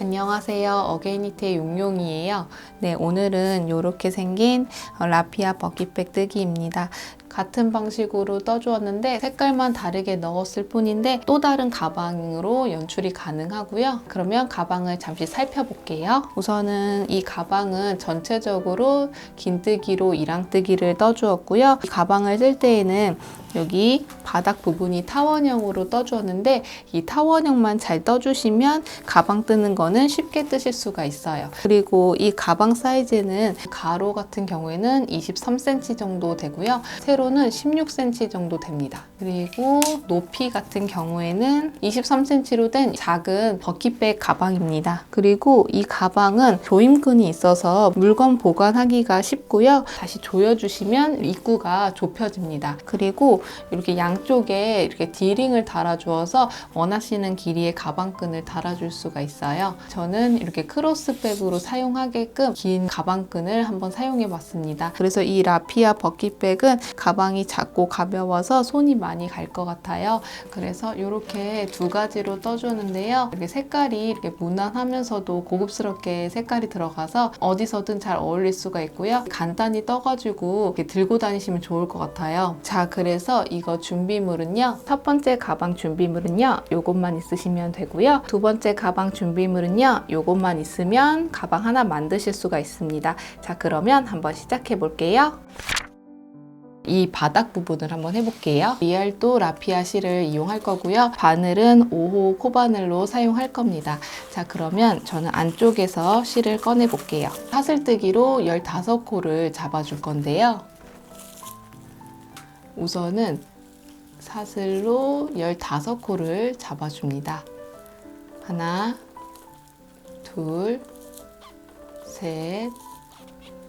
안녕하세요. 어게인니트의 용용이에요. 네, 오늘은 이렇게 생긴 라피아 버킷백 뜨기입니다. 같은 방식으로 떠주었는데 색깔만 다르게 넣었을 뿐인데 또 다른 가방으로 연출이 가능하고요. 그러면 가방을 잠시 살펴볼게요. 우선은 이 가방은 전체적으로 긴뜨기로 이랑뜨기를 떠주었고요. 이 가방을 쓸 때에는 여기 바닥 부분이 타원형으로 떠주었는데 이 타원형만 잘 떠주시면 가방 뜨는 거는 쉽게 뜨실 수가 있어요. 그리고 이 가방 사이즈는 가로 같은 경우에는 23cm 정도 되고요. 세로는 16cm 정도 됩니다. 그리고 높이 같은 경우에는 23cm로 된 작은 버킷백 가방입니다. 그리고 이 가방은 조임끈이 있어서 물건 보관하기가 쉽고요. 다시 조여주시면 입구가 좁혀집니다. 그리고 이렇게 양쪽에 이렇게 D링을 달아주어서 원하시는 길이의 가방끈을 달아줄 수가 있어요. 저는 이렇게 크로스백으로 사용하게끔 긴 가방끈을 한번 사용해 봤습니다. 그래서 이 라피아 버킷백은 가방이 작고 가벼워서 손이 많이 갈 것 같아요. 그래서 이렇게 두 가지로 떠주는데요. 이렇게 색깔이 이렇게 무난하면서도 고급스럽게 색깔이 들어가서 어디서든 잘 어울릴 수가 있고요. 간단히 떠가지고 이렇게 들고 다니시면 좋을 것 같아요. 자, 그래서 이거 준비물은요. 첫 번째 가방 준비물은요. 요것만 있으시면 되고요. 두 번째 가방 준비물은요. 요것만 있으면 가방 하나 만드실 수가 있습니다. 자, 그러면 한번 시작해 볼게요. 이 바닥 부분을 한번 해볼게요. 리알도 라피아 실을 이용할 거고요. 바늘은 5호 코바늘로 사용할 겁니다. 자, 그러면 저는 안쪽에서 실을 꺼내 볼게요. 사슬뜨기로 15코를 잡아줄 건데요. 우선은 사슬로 15코를 잡아줍니다. 하나, 둘, 셋,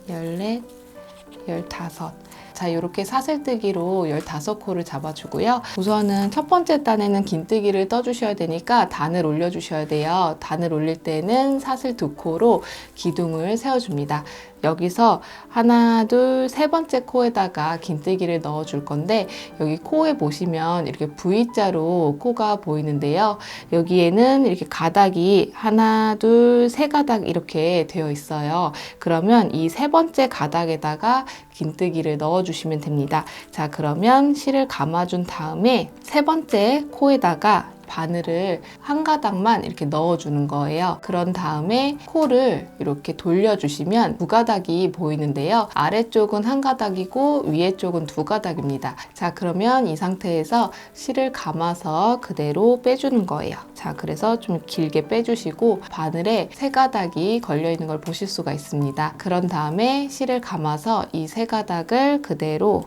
14, 15. 자, 이렇게 사슬뜨기로 15코를 잡아주고요. 우선은 첫 번째 단에는 긴뜨기를 떠주셔야 되니까 단을 올려주셔야 돼요. 단을 올릴 때는 사슬 2코로 기둥을 세워줍니다. 여기서 하나, 둘, 세 번째 코에다가 긴뜨기를 넣어줄 건데 여기 코에 보시면 이렇게 V자로 코가 보이는데요. 여기에는 이렇게 가닥이 하나, 둘, 세 가닥 이렇게 되어 있어요. 그러면 이 세 번째 가닥에다가 긴뜨기를 넣어주시면 됩니다. 자, 그러면 실을 감아준 다음에 세 번째 코에다가 바늘을 한 가닥만 이렇게 넣어주는 거예요. 그런 다음에 코를 이렇게 돌려주시면 두 가닥이 보이는데요. 아래쪽은 한 가닥이고 위에 쪽은 두 가닥입니다. 자, 그러면 이 상태에서 실을 감아서 그대로 빼주는 거예요. 자, 그래서 좀 길게 빼주시고 바늘에 세 가닥이 걸려있는 걸 보실 수가 있습니다. 그런 다음에 실을 감아서 이 세 가닥을 그대로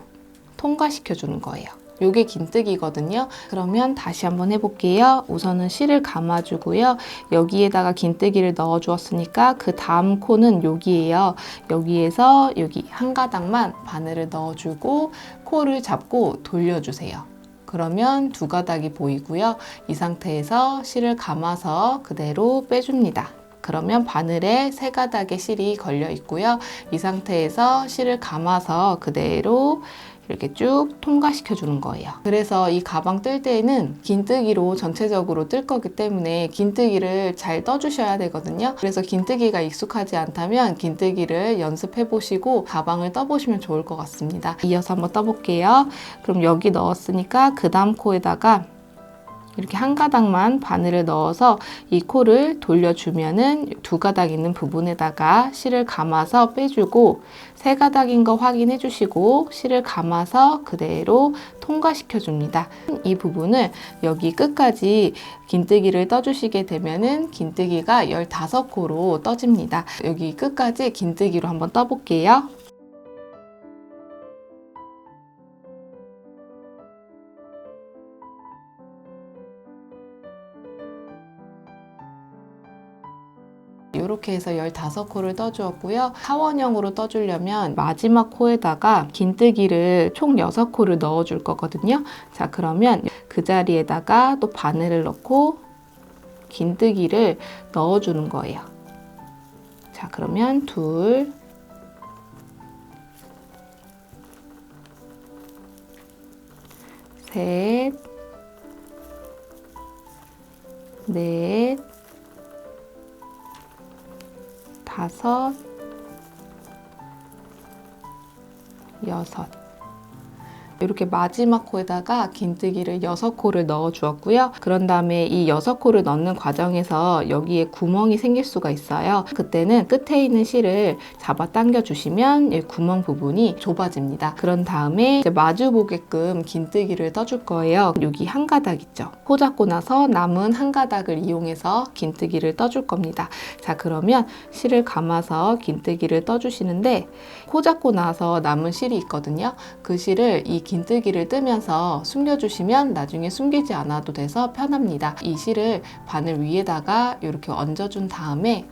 통과시켜 주는 거예요. 요게 긴뜨기거든요. 그러면 다시 한번 해볼게요. 우선은 실을 감아주고요. 여기에다가 긴뜨기를 넣어 주었으니까 그 다음 코는 여기예요. 여기에서 여기 한 가닥만 바늘을 넣어주고 코를 잡고 돌려주세요. 그러면 두 가닥이 보이고요. 이 상태에서 실을 감아서 그대로 빼줍니다. 그러면 바늘에 세 가닥의 실이 걸려 있고요. 이 상태에서 실을 감아서 그대로 이렇게 쭉 통과시켜 주는 거예요. 그래서 이 가방 뜰 때에는 긴뜨기로 전체적으로 뜰 거기 때문에 긴뜨기를 잘 떠주셔야 되거든요. 그래서 긴뜨기가 익숙하지 않다면 긴뜨기를 연습해 보시고 가방을 떠보시면 좋을 것 같습니다. 이어서 한번 떠볼게요. 그럼 여기 넣었으니까 그 다음 코에다가 이렇게 한 가닥만 바늘을 넣어서 이 코를 돌려주면은 두 가닥 있는 부분에다가 실을 감아서 빼주고 세 가닥인 거 확인해 주시고 실을 감아서 그대로 통과시켜 줍니다. 이 부분을 여기 끝까지 긴뜨기를 떠주시게 되면은 긴뜨기가 15코로 떠집니다. 여기 끝까지 긴뜨기로 한번 떠볼게요. 이렇게 해서 15코를 떠주었고요. 타원형으로 떠주려면 마지막 코에다가 긴뜨기를 총 6코를 넣어줄 거거든요. 자, 그러면 그 자리에다가 또 바늘을 넣고 긴뜨기를 넣어주는 거예요. 자, 그러면 둘, 셋, 넷, 5, 6 이렇게 마지막 코에다가 긴뜨기를 6코를 넣어 주었고요. 그런 다음에 이 6코를 넣는 과정에서 여기에 구멍이 생길 수가 있어요. 그때는 끝에 있는 실을 잡아 당겨 주시면 이 구멍 부분이 좁아집니다. 그런 다음에 이제 마주 보게끔 긴뜨기를 떠줄 거예요. 여기 한 가닥 있죠. 코 잡고 나서 남은 한 가닥을 이용해서 긴뜨기를 떠줄 겁니다. 자, 그러면 실을 감아서 긴뜨기를 떠주시는데 코 잡고 나서 남은 실이 있거든요. 그 실을 이 긴뜨기를 뜨면서 숨겨주시면 나중에 숨기지 않아도 돼서 편합니다. 이 실을 바늘 위에다가 이렇게 얹어준 다음에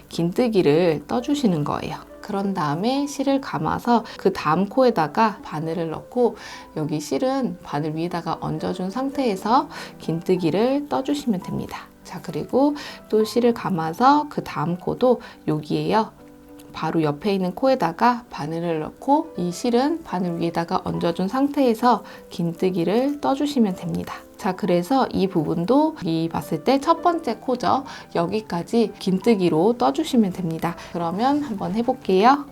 긴뜨기를 떠주시는 거예요. 그런 다음에 실을 감아서 그 다음 코에다가 바늘을 넣고 여기 실은 바늘 위에다가 얹어준 상태에서 긴뜨기를 떠주시면 됩니다. 자, 그리고 또 실을 감아서 그 다음 코도 여기에요. 바로 옆에 있는 코에다가 바늘을 넣고 이 실은 바늘 위에다가 얹어준 상태에서 긴뜨기를 떠주시면 됩니다. 자, 그래서 이 부분도 여기 봤을 때 첫 번째 코죠. 여기까지 긴뜨기로 떠주시면 됩니다. 그러면 한번 해볼게요.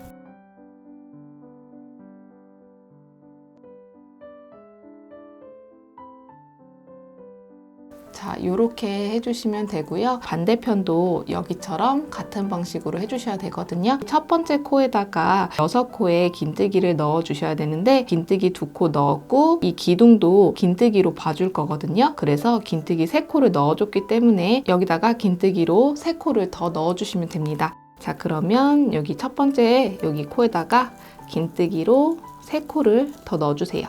자, 이렇게 해주시면 되고요. 반대편도 여기처럼 같은 방식으로 해주셔야 되거든요. 첫 번째 코에다가 6코에 긴뜨기를 넣어 주셔야 되는데 긴뜨기 2코 넣었고 이 기둥도 긴뜨기로 봐줄 거거든요. 그래서 긴뜨기 3코를 넣어줬기 때문에 여기다가 긴뜨기로 3코를 더 넣어주시면 됩니다. 자, 그러면 여기 첫 번째 여기 코에다가 긴뜨기로 3코를 더 넣어주세요.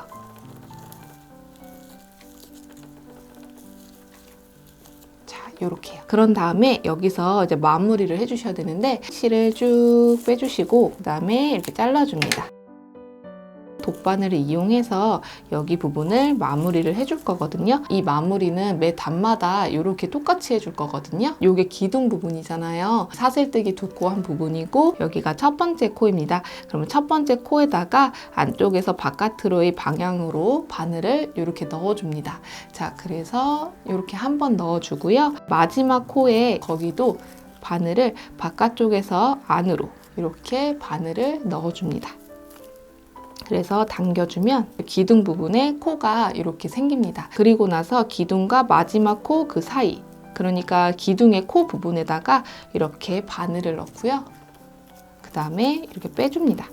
이렇게요. 그런 다음에 여기서 이제 마무리를 해주셔야 되는데 실을 쭉 빼주시고 그 다음에 이렇게 잘라줍니다. 돗바늘을 이용해서 여기 부분을 마무리를 해줄 거거든요. 이 마무리는 매 단마다 이렇게 똑같이 해줄 거거든요. 이게 기둥 부분이잖아요. 사슬뜨기 2코 한 부분이고 여기가 첫 번째 코입니다. 그러면 첫 번째 코에다가 안쪽에서 바깥으로의 방향으로 바늘을 이렇게 넣어줍니다. 자, 그래서 이렇게 한번 넣어주고요. 마지막 코에 거기도 바늘을 바깥쪽에서 안으로 이렇게 바늘을 넣어줍니다. 그래서 당겨주면 기둥 부분에 코가 이렇게 생깁니다. 그리고 나서 기둥과 마지막 코 그 사이, 그러니까 기둥의 코 부분에다가 이렇게 바늘을 넣고요. 그 다음에 이렇게 빼줍니다.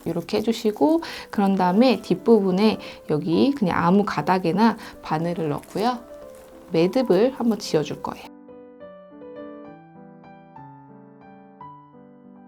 이렇게 해주시고 그런 다음에 뒷부분에 여기 그냥 아무 가닥에나 바늘을 넣고요. 매듭을 한번 지어줄 거예요.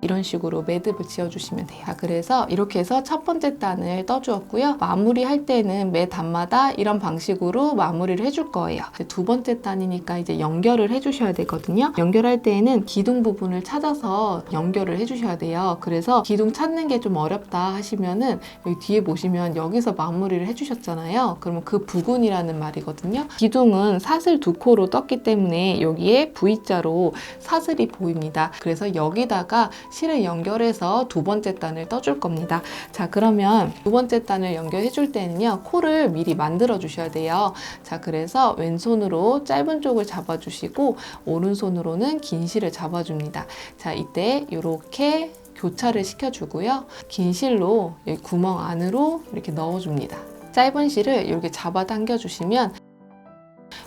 이런 식으로 매듭을 지어주시면 돼요. 그래서 이렇게 해서 첫 번째 단을 떠주었고요. 마무리할 때는 매 단마다 이런 방식으로 마무리를 해줄 거예요. 두 번째 단이니까 이제 연결을 해주셔야 되거든요. 연결할 때에는 기둥 부분을 찾아서 연결을 해주셔야 돼요. 그래서 기둥 찾는 게 좀 어렵다 하시면은 여기 뒤에 보시면 여기서 마무리를 해주셨잖아요. 그러면 그 부근이라는 말이거든요. 기둥은 사슬 2코로 떴기 때문에 여기에 V자로 사슬이 보입니다. 그래서 여기다가 실을 연결해서 두 번째 단을 떠줄 겁니다. 자, 그러면 두 번째 단을 연결해 줄 때는요, 코를 미리 만들어 주셔야 돼요. 자, 그래서 왼손으로 짧은 쪽을 잡아주시고 오른손으로는 긴 실을 잡아줍니다. 자, 이때 이렇게 교차를 시켜주고요. 긴 실로 여기 구멍 안으로 이렇게 넣어줍니다. 짧은 실을 이렇게 잡아 당겨주시면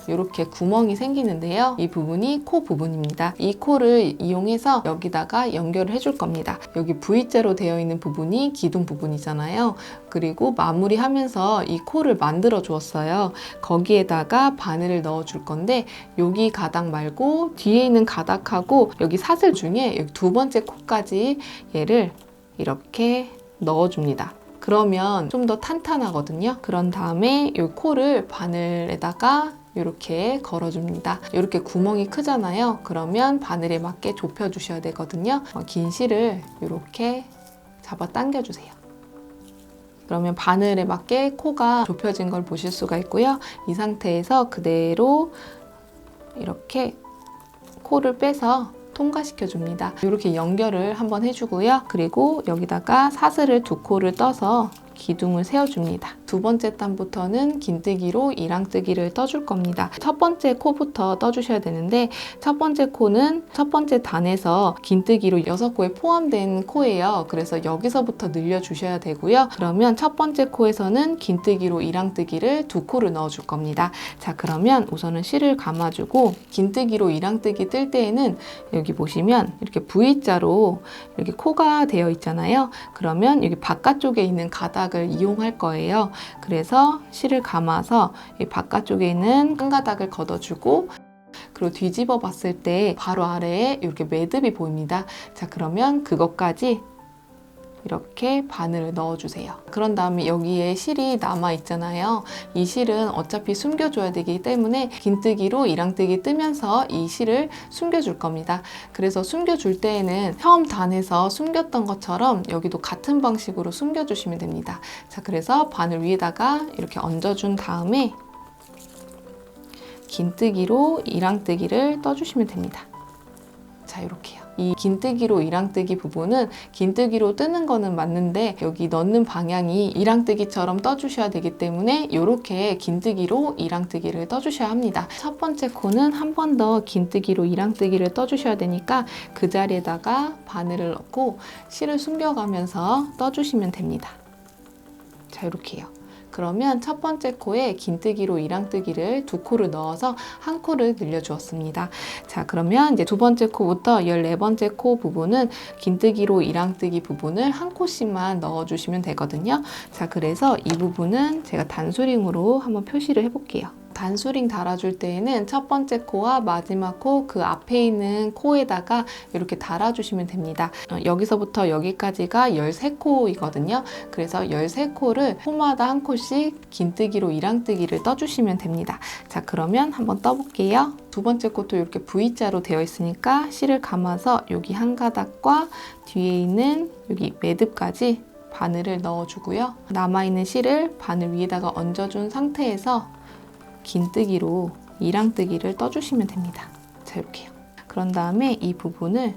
이렇게 구멍이 생기는데요. 이 부분이 코 부분입니다. 이 코를 이용해서 여기다가 연결을 해줄 겁니다. 여기 V자로 되어 있는 부분이 기둥 부분이잖아요. 그리고 마무리하면서 이 코를 만들어 주었어요. 거기에다가 바늘을 넣어 줄 건데 여기 가닥 말고 뒤에 있는 가닥하고 여기 사슬 중에 여기 두 번째 코까지 얘를 이렇게 넣어줍니다. 그러면 좀 더 탄탄하거든요. 그런 다음에 이 코를 바늘에다가 이렇게 걸어줍니다. 이렇게 구멍이 크잖아요. 그러면 바늘에 맞게 좁혀주셔야 되거든요. 긴 실을 이렇게 잡아 당겨주세요. 그러면 바늘에 맞게 코가 좁혀진 걸 보실 수가 있고요. 이 상태에서 그대로 이렇게 코를 빼서 통과시켜 줍니다. 이렇게 연결을 한번 해주고요. 그리고 여기다가 사슬을 2코를 떠서 기둥을 세워줍니다. 두 번째 단부터는 긴뜨기로 이랑뜨기를 떠줄 겁니다. 첫 번째 코부터 떠주셔야 되는데 첫 번째 코는 첫 번째 단에서 긴뜨기로 6코에 포함된 코예요. 그래서 여기서부터 늘려주셔야 되고요. 그러면 첫 번째 코에서는 긴뜨기로 이랑뜨기를 2코를 넣어줄 겁니다. 자, 그러면 우선은 실을 감아주고 긴뜨기로 이랑뜨기 뜰 때에는 여기 보시면 이렇게 V자로 이렇게 코가 되어 있잖아요. 그러면 여기 바깥쪽에 있는 가닥을 이용할 거예요. 그래서 실을 감아서 이 바깥쪽에 있는 한 가닥을 걷어주고 그리고 뒤집어 봤을 때 바로 아래에 이렇게 매듭이 보입니다. 자, 그러면 그것까지 이렇게 바늘을 넣어주세요. 그런 다음에 여기에 실이 남아 있잖아요. 이 실은 어차피 숨겨줘야 되기 때문에 긴뜨기로 이랑뜨기 뜨면서 이 실을 숨겨줄 겁니다. 그래서 숨겨줄 때에는 처음 단에서 숨겼던 것처럼 여기도 같은 방식으로 숨겨주시면 됩니다. 자, 그래서 바늘 위에다가 이렇게 얹어준 다음에 긴뜨기로 이랑뜨기를 떠주시면 됩니다. 자, 이렇게요. 이 긴뜨기로 이랑뜨기 부분은 긴뜨기로 뜨는 거는 맞는데 여기 넣는 방향이 이랑뜨기처럼 떠주셔야 되기 때문에 이렇게 긴뜨기로 이랑뜨기를 떠주셔야 합니다. 첫 번째 코는 한 번 더 긴뜨기로 이랑뜨기를 떠주셔야 되니까 그 자리에다가 바늘을 넣고 실을 숨겨가면서 떠주시면 됩니다. 자, 이렇게요. 그러면 첫 번째 코에 긴뜨기로 이랑뜨기를 2코를 넣어서 1코를 늘려주었습니다. 자, 그러면 이제 두 번째 코부터 14번째 코 부분은 긴뜨기로 이랑뜨기 부분을 1코씩만 넣어주시면 되거든요. 자, 그래서 이 부분은 제가 단수링으로 한번 표시를 해볼게요. 단수링 달아줄 때에는 첫 번째 코와 마지막 코 그 앞에 있는 코에다가 이렇게 달아주시면 됩니다. 여기서부터 여기까지가 13코이거든요. 그래서 13코를 코마다 1코씩 긴뜨기로 이랑뜨기를 떠주시면 됩니다. 자, 그러면 한번 떠볼게요. 두 번째 코도 이렇게 V자로 되어 있으니까 실을 감아서 여기 한 가닥과 뒤에 있는 여기 매듭까지 바늘을 넣어주고요. 남아있는 실을 바늘 위에다가 얹어준 상태에서 긴뜨기로 이랑뜨기를 떠주시면 됩니다. 자, 이렇게요. 그런 다음에 이 부분을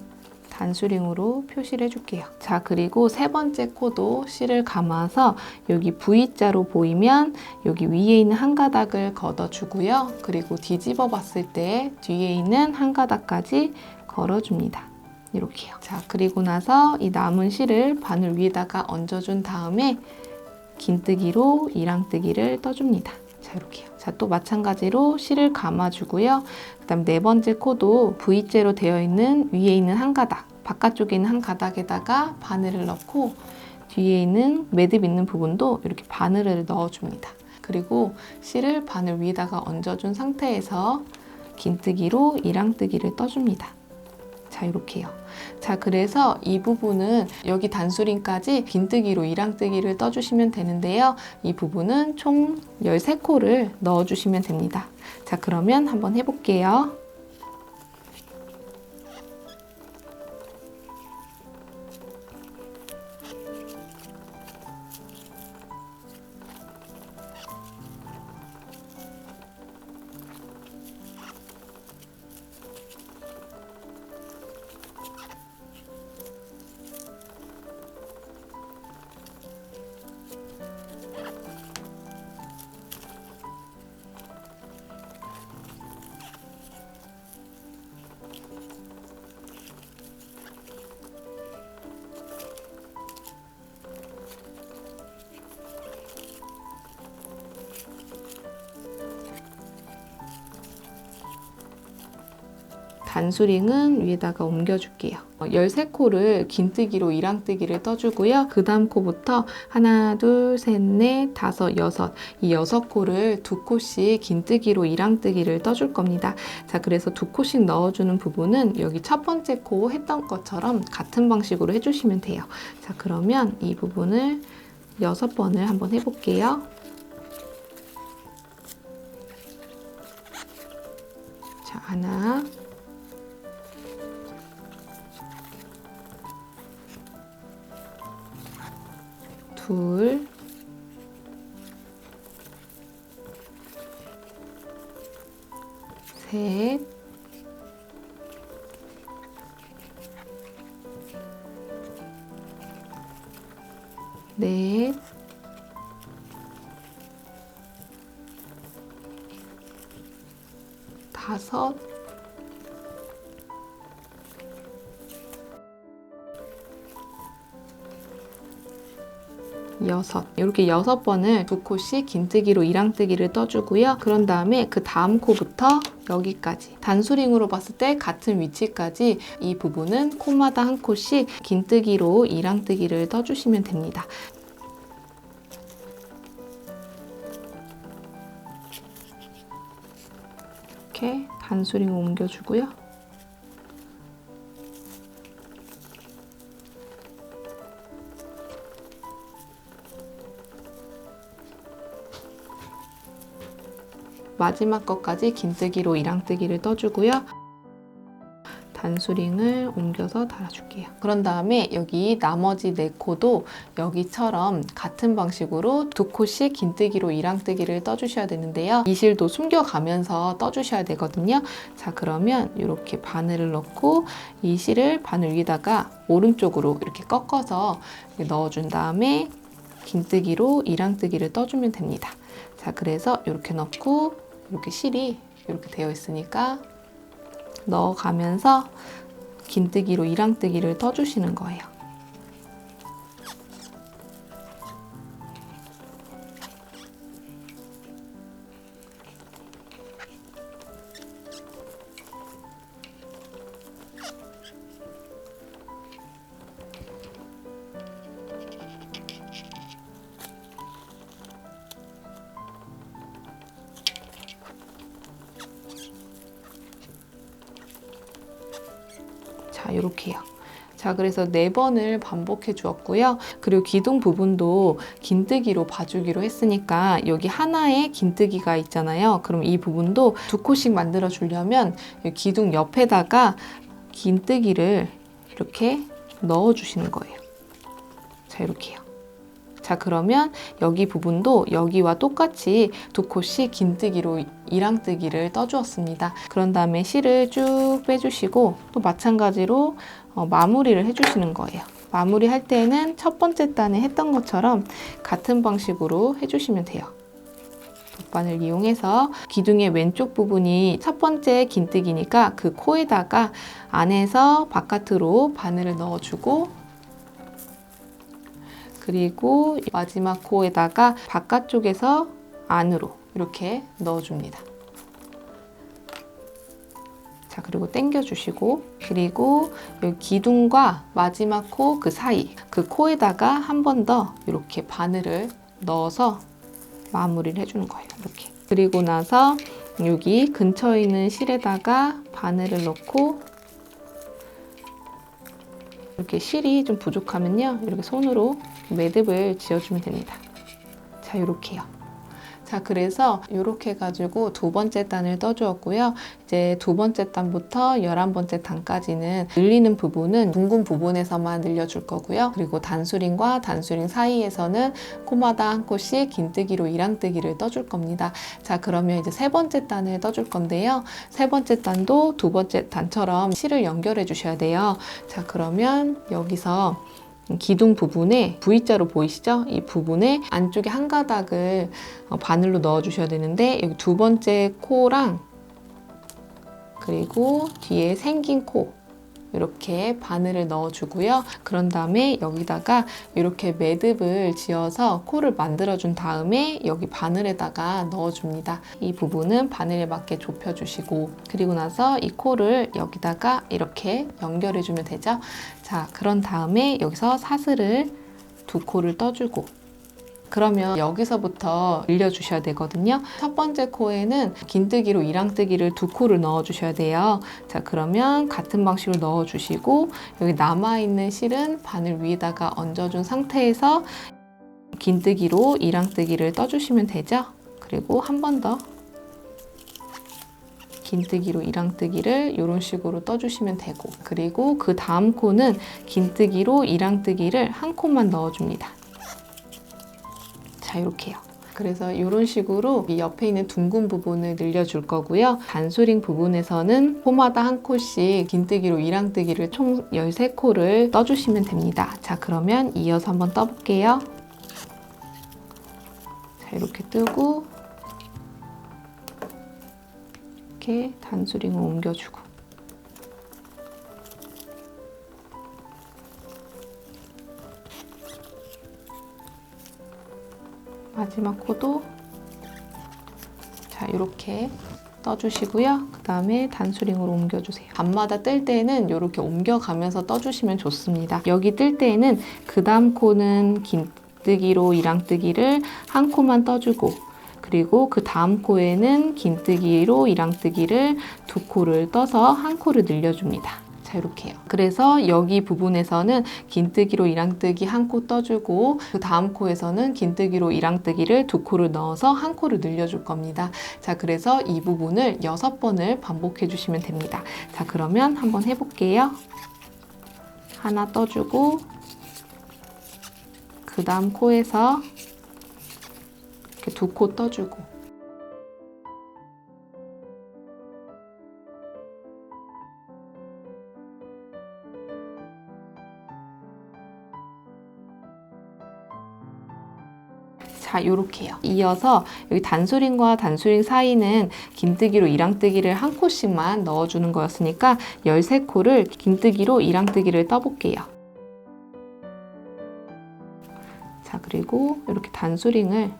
단수링으로 표시를 해줄게요. 자, 그리고 세 번째 코도 실을 감아서 여기 V자로 보이면 여기 위에 있는 한 가닥을 걷어주고요. 그리고 뒤집어 봤을 때 뒤에 있는 한 가닥까지 걸어줍니다. 이렇게요. 자, 그리고 나서 이 남은 실을 바늘 위에다가 얹어준 다음에 긴뜨기로 이랑뜨기를 떠줍니다. 자, 이렇게요. 자, 또 마찬가지로 실을 감아주고요. 그 다음 네 번째 코도 V자로 되어 있는 위에 있는 한 가닥, 바깥쪽에 있는 한 가닥에다가 바늘을 넣고 뒤에 있는 매듭 있는 부분도 이렇게 바늘을 넣어줍니다. 그리고 실을 바늘 위에다가 얹어준 상태에서 긴뜨기로 이랑뜨기를 떠줍니다. 자, 이렇게요. 자, 그래서 이 부분은 여기 단수링까지 긴뜨기로 이랑뜨기를 떠주시면 되는데요. 이 부분은 총 13코를 넣어주시면 됩니다. 자, 그러면 한번 해볼게요. 단수링은 위에다가 옮겨줄게요. 13코를 긴뜨기로 이랑뜨기를 떠주고요. 그 다음 코부터 하나, 둘, 셋, 넷, 다섯, 여섯 이 6코를 2코씩 긴뜨기로 이랑뜨기를 떠줄 겁니다. 자, 그래서 2코씩 넣어주는 부분은 여기 첫 번째 코 했던 것처럼 같은 방식으로 해주시면 돼요. 자, 그러면 이 부분을 6번을 한번 해볼게요. 자, 하나, 둘, 셋, 넷, 5, 6 이렇게 6번을 2코씩 긴뜨기로 이랑뜨기를 떠주고요. 그런 다음에 그 다음 코부터 여기까지 단수링으로 봤을 때 같은 위치까지 이 부분은 코마다 한 코씩 긴뜨기로 이랑뜨기를 떠주시면 됩니다. 이렇게 단수링을 옮겨주고요. 마지막 것까지 긴뜨기로 이랑뜨기를 떠주고요. 단수링을 옮겨서 달아줄게요. 그런 다음에 여기 나머지 4코도 여기처럼 같은 방식으로 2코씩 긴뜨기로 이랑뜨기를 떠주셔야 되는데요. 이 실도 숨겨가면서 떠주셔야 되거든요. 자, 그러면 이렇게 바늘을 넣고 이 실을 바늘 위에다가 오른쪽으로 이렇게 꺾어서 넣어준 다음에 긴뜨기로 이랑뜨기를 떠주면 됩니다. 자, 그래서 이렇게 넣고 이렇게 실이 이렇게 되어 있으니까 넣어가면서 긴뜨기로 이랑뜨기를 떠주시는 거예요. 자, 이렇게요. 자, 그래서 4번을 반복해 주었고요. 그리고 기둥 부분도 긴뜨기로 봐주기로 했으니까 여기 하나에 긴뜨기가 있잖아요. 그럼 이 부분도 2코씩 만들어 주려면 기둥 옆에다가 긴뜨기를 이렇게 넣어 주시는 거예요. 자, 이렇게요. 자, 그러면 여기 부분도 여기와 똑같이 2코씩 긴뜨기로 이랑뜨기를 떠주었습니다. 그런 다음에 실을 쭉 빼주시고 또 마찬가지로 마무리를 해주시는 거예요. 마무리 할 때는 첫 번째 단에 했던 것처럼 같은 방식으로 해주시면 돼요. 돗바늘 이용해서 기둥의 왼쪽 부분이 첫 번째 긴뜨기니까 그 코에다가 안에서 바깥으로 바늘을 넣어주고 그리고 마지막 코에다가 바깥쪽에서 안으로 이렇게 넣어줍니다. 자, 그리고 당겨주시고 그리고 여기 기둥과 마지막 코 그 사이 그 코에다가 한 번 더 이렇게 바늘을 넣어서 마무리를 해주는 거예요. 이렇게. 그리고 나서 여기 근처에 있는 실에다가 바늘을 넣고 이렇게 실이 좀 부족하면요. 이렇게 손으로 매듭을 지어주면 됩니다. 자, 이렇게요. 자, 그래서 이렇게 해가지고 2번째 단을 떠주었고요. 이제 2번째 단부터 11번째 단까지는 늘리는 부분은 둥근 부분에서만 늘려줄 거고요. 그리고 단수링과 단수링 사이에서는 코마다 한 코씩 긴뜨기로 이랑뜨기를 떠줄 겁니다. 자, 그러면 이제 3번째 단을 떠줄 건데요. 3번째 단도 2번째 단처럼 실을 연결해 주셔야 돼요. 자, 그러면 여기서 기둥 부분에 V자로 보이시죠? 이 부분에 안쪽에 한 가닥을 바늘로 넣어 주셔야 되는데 여기 2번째 코랑 그리고 뒤에 생긴 코 이렇게 바늘을 넣어 주고요. 그런 다음에 여기다가 이렇게 매듭을 지어서 코를 만들어 준 다음에 여기 바늘에다가 넣어 줍니다. 이 부분은 바늘에 맞게 좁혀 주시고 그리고 나서 이 코를 여기다가 이렇게 연결해 주면 되죠. 자, 그런 다음에 여기서 사슬을 2코를 떠주고 그러면 여기서부터 늘려주셔야 되거든요. 첫 번째 코에는 긴뜨기로 이랑뜨기를 2코를 넣어주셔야 돼요. 자, 그러면 같은 방식으로 넣어주시고 여기 남아있는 실은 바늘 위에다가 얹어준 상태에서 긴뜨기로 이랑뜨기를 떠주시면 되죠. 그리고 한 번 더 긴뜨기로 이랑뜨기를 이런 식으로 떠주시면 되고 그리고 그 다음 코는 긴뜨기로 이랑뜨기를 한 코만 넣어줍니다. 자, 이렇게요. 그래서 이런 식으로 이 옆에 있는 둥근 부분을 늘려줄 거고요. 단수링 부분에서는 코마다 한 코씩 긴뜨기로 이랑뜨기를 총 13코를 떠주시면 됩니다. 자, 그러면 이어서 한번 떠볼게요. 자, 이렇게 뜨고 이렇게 단수링을 옮겨주고 마지막 코도 자 이렇게 떠주시고요. 그 다음에 단수링으로 옮겨주세요. 앞마다 뜰 때는 이렇게 옮겨가면서 떠주시면 좋습니다. 여기 뜰 때는 그 다음 코는 긴뜨기로 이랑뜨기를 한 코만 떠주고 그리고 그 다음 코에는 긴뜨기로 이랑뜨기를 두 코를 떠서 한 코를 늘려줍니다. 자 이렇게요. 그래서 여기 부분에서는 긴뜨기로 이랑뜨기 한 코 떠주고 그 다음 코에서는 긴뜨기로 이랑뜨기를 두 코를 넣어서 한 코를 늘려줄 겁니다. 자 그래서 이 부분을 6번을 반복해 주시면 됩니다. 자 그러면 한번 해볼게요. 하나 떠주고 그 다음 코에서 이렇게 두 코 떠주고 자, 요렇게요. 이어서 여기 단수링과 단수링 사이는 긴뜨기로 이랑뜨기를 한 코씩만 넣어주는 거였으니까 13코를 긴뜨기로 이랑뜨기를 떠볼게요. 자, 그리고 이렇게 단수링을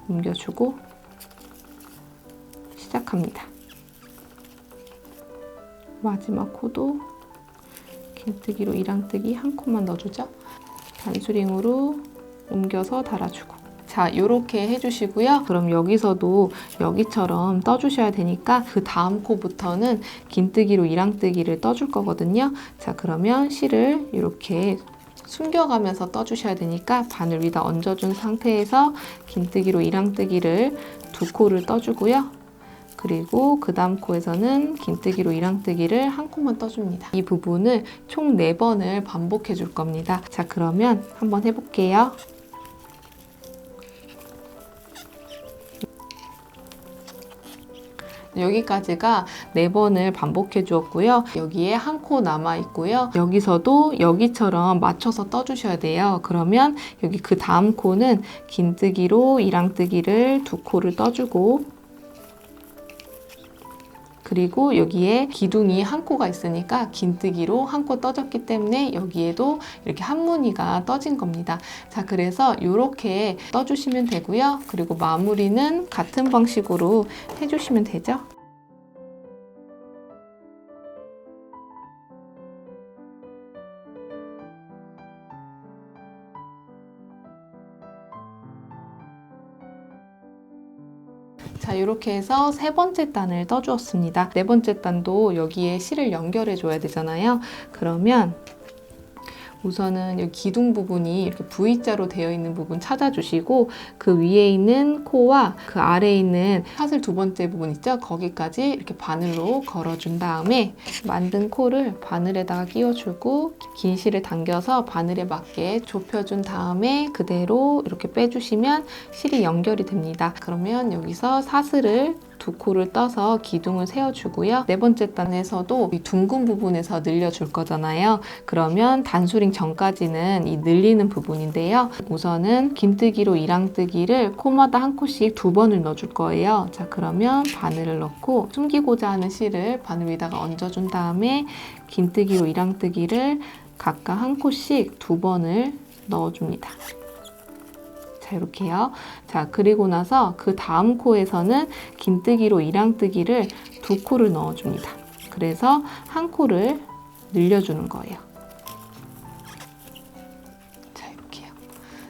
옮겨주고 시작합니다. 마지막 코도 긴뜨기로 이랑뜨기 한 코만 넣어주죠. 단수링으로 옮겨서 달아주고 자 이렇게 해주시고요. 그럼 여기서도 여기처럼 떠주셔야 되니까 그 다음 코부터는 긴뜨기로 이랑뜨기를 떠줄 거거든요. 자 그러면 실을 이렇게 숨겨가면서 떠주셔야 되니까 바늘 위에다 얹어준 상태에서 긴뜨기로 이랑뜨기를 두 코를 떠주고요. 그리고 그 다음 코에서는 긴뜨기로 이랑뜨기를 한 코만 떠줍니다. 이 부분을 총 4번을 반복해 줄 겁니다. 자 그러면 한번 해볼게요. 여기까지가 4번을 반복해 주었고요. 여기에 한 코 남아 있고요. 여기서도 여기처럼 맞춰서 떠주셔야 돼요. 그러면 여기 그 다음 코는 긴뜨기로 이랑뜨기를 두 코를 떠주고 그리고 여기에 기둥이 한 코가 있으니까 긴뜨기로 한 코 떠졌기 때문에 여기에도 이렇게 한 무늬가 떠진 겁니다. 자, 그래서 이렇게 떠주시면 되고요. 그리고 마무리는 같은 방식으로 해주시면 되죠. 자, 이렇게 해서 3번째 단을 떠주었습니다. 4번째 단도 여기에 실을 연결해 줘야 되잖아요. 그러면 우선은 여기 기둥 부분이 이렇게 V자로 되어 있는 부분 찾아주시고 그 위에 있는 코와 그 아래에 있는 사슬 2번째 부분 있죠? 거기까지 이렇게 바늘로 걸어준 다음에 만든 코를 바늘에다가 끼워주고 긴 실을 당겨서 바늘에 맞게 좁혀준 다음에 그대로 이렇게 빼주시면 실이 연결이 됩니다. 그러면 여기서 사슬을 두 코를 떠서 기둥을 세워주고요. 4번째 단에서도 이 둥근 부분에서 늘려줄 거잖아요. 그러면 단수링 전까지는 이 늘리는 부분인데요. 우선은 긴뜨기로 이랑뜨기를 코마다 한 코씩 2번을 넣어줄 거예요. 자, 그러면 바늘을 넣고 숨기고자 하는 실을 바늘 위에다가 얹어준 다음에 긴뜨기로 이랑뜨기를 각각 한 코씩 2번을 넣어줍니다. 자, 이렇게요. 자, 그리고 나서 그 다음 코에서는 긴뜨기로 이랑뜨기를 두 코를 넣어줍니다. 그래서 한 코를 늘려주는 거예요. 자, 이렇게요.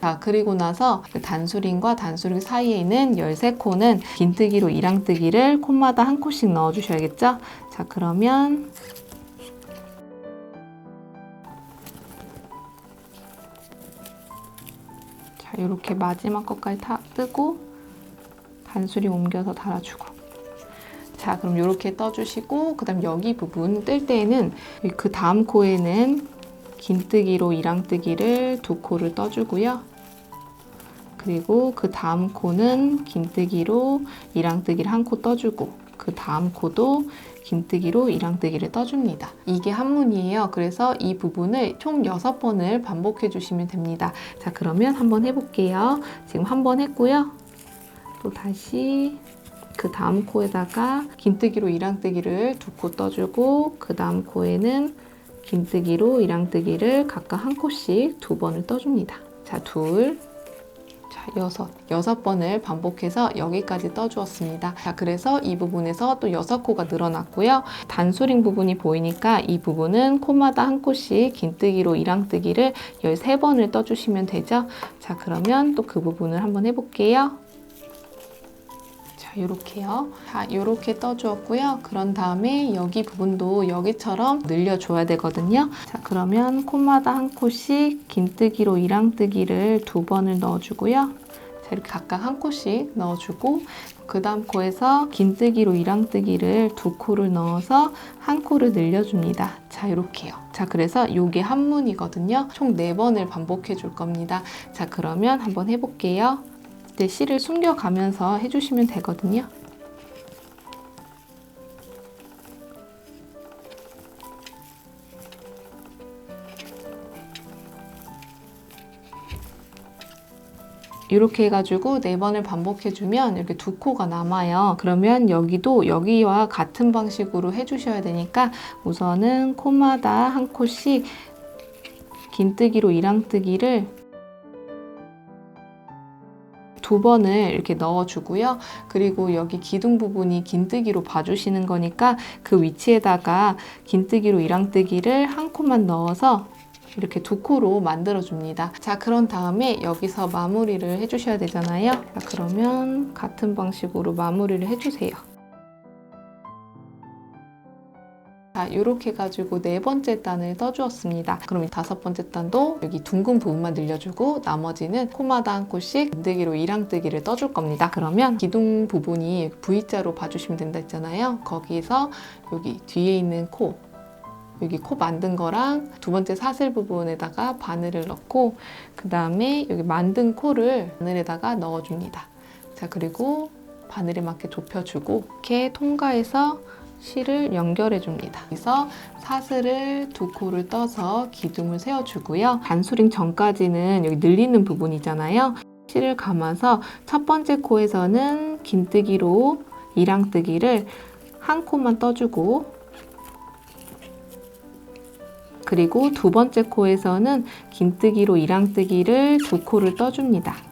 자, 그리고 나서 그 단수링과 단수링 사이에 있는 13코는 긴뜨기로 이랑뜨기를 콧마다 한 코씩 넣어주셔야겠죠? 자, 그러면 이렇게 마지막 것까지 다 뜨고 단수링 옮겨서 달아주고 자, 그럼 이렇게 떠주시고 그 다음 여기 부분 뜰 때에는 그 다음 코에는 긴뜨기로 이랑뜨기를 두 코를 떠주고요. 그리고 그 다음 코는 긴뜨기로 이랑뜨기를 한 코 떠주고 그 다음 코도 긴뜨기로 이랑뜨기를 떠줍니다. 이게 한문이에요. 그래서 이 부분을 총 6번을 반복해 주시면 됩니다. 자, 그러면 한번 해볼게요. 지금 한 번 했고요. 또 다시 그 다음 코에다가 긴뜨기로 이랑뜨기를 2코 떠주고 그 다음 코에는 긴뜨기로 이랑뜨기를 각각 1코씩 2번을 떠줍니다. 자, 둘, 자, 6번을 반복해서 여기까지 떠주었습니다. 자, 그래서 이 부분에서 또 6코가 늘어났고요. 단수링 부분이 보이니까 이 부분은 코마다 1코씩 긴뜨기로 이랑뜨기를 13번을 떠주시면 되죠. 자, 그러면 또 그 부분을 한번 해볼게요. 이렇게요. 자, 이렇게 떠주었고요. 그런 다음에 여기 부분도 여기처럼 늘려줘야 되거든요. 자, 그러면 코마다 1코씩 긴뜨기로 이랑뜨기를 2번을 넣어주고요. 자, 이렇게 각각 1코씩 넣어주고 그 다음 코에서 긴뜨기로 이랑뜨기를 2코를 넣어서 1코를 늘려줍니다. 자, 이렇게요. 자, 그래서 이게 한문이거든요. 총 4번을 반복해 줄 겁니다. 자, 그러면 한번 해볼게요. 실을 숨겨가면서 해주시면 되거든요. 이렇게 해가지고 4번을 반복해주면 이렇게 2코가 남아요. 그러면 여기도 여기와 같은 방식으로 해주셔야 되니까 우선은 코마다 1코씩 긴뜨기로 이랑뜨기를 2번을 이렇게 넣어주고요. 그리고 여기 기둥 부분이 긴뜨기로 봐주시는 거니까 그 위치에다가 긴뜨기로 이랑뜨기를 1코만 넣어서 이렇게 2코로 만들어줍니다. 자, 그런 다음에 여기서 마무리를 해주셔야 되잖아요. 자, 그러면 같은 방식으로 마무리를 해주세요. 자, 이렇게 해가지고 4번째 단을 떠주었습니다. 그럼 이 5번째 단도 여기 둥근 부분만 늘려주고 나머지는 코마다 1코씩 긴뜨기로 이랑뜨기를 떠줄 겁니다. 그러면 기둥 부분이 V자로 봐주시면 된다 했잖아요. 거기서 여기 뒤에 있는 코, 여기 코 만든 거랑 2번째 사슬 부분에다가 바늘을 넣고 그 다음에 여기 만든 코를 바늘에다가 넣어줍니다. 자, 그리고 바늘에 맞게 좁혀주고 이렇게 통과해서 실을 연결해 줍니다. 그래서 사슬을 2코를 떠서 기둥을 세워주고요. 단수링 전까지는 여기 늘리는 부분이잖아요. 실을 감아서 첫 번째 코에서는 긴뜨기로 이랑뜨기를 1코만 떠주고 그리고 2번째 코에서는 긴뜨기로 이랑뜨기를 2코를 떠줍니다.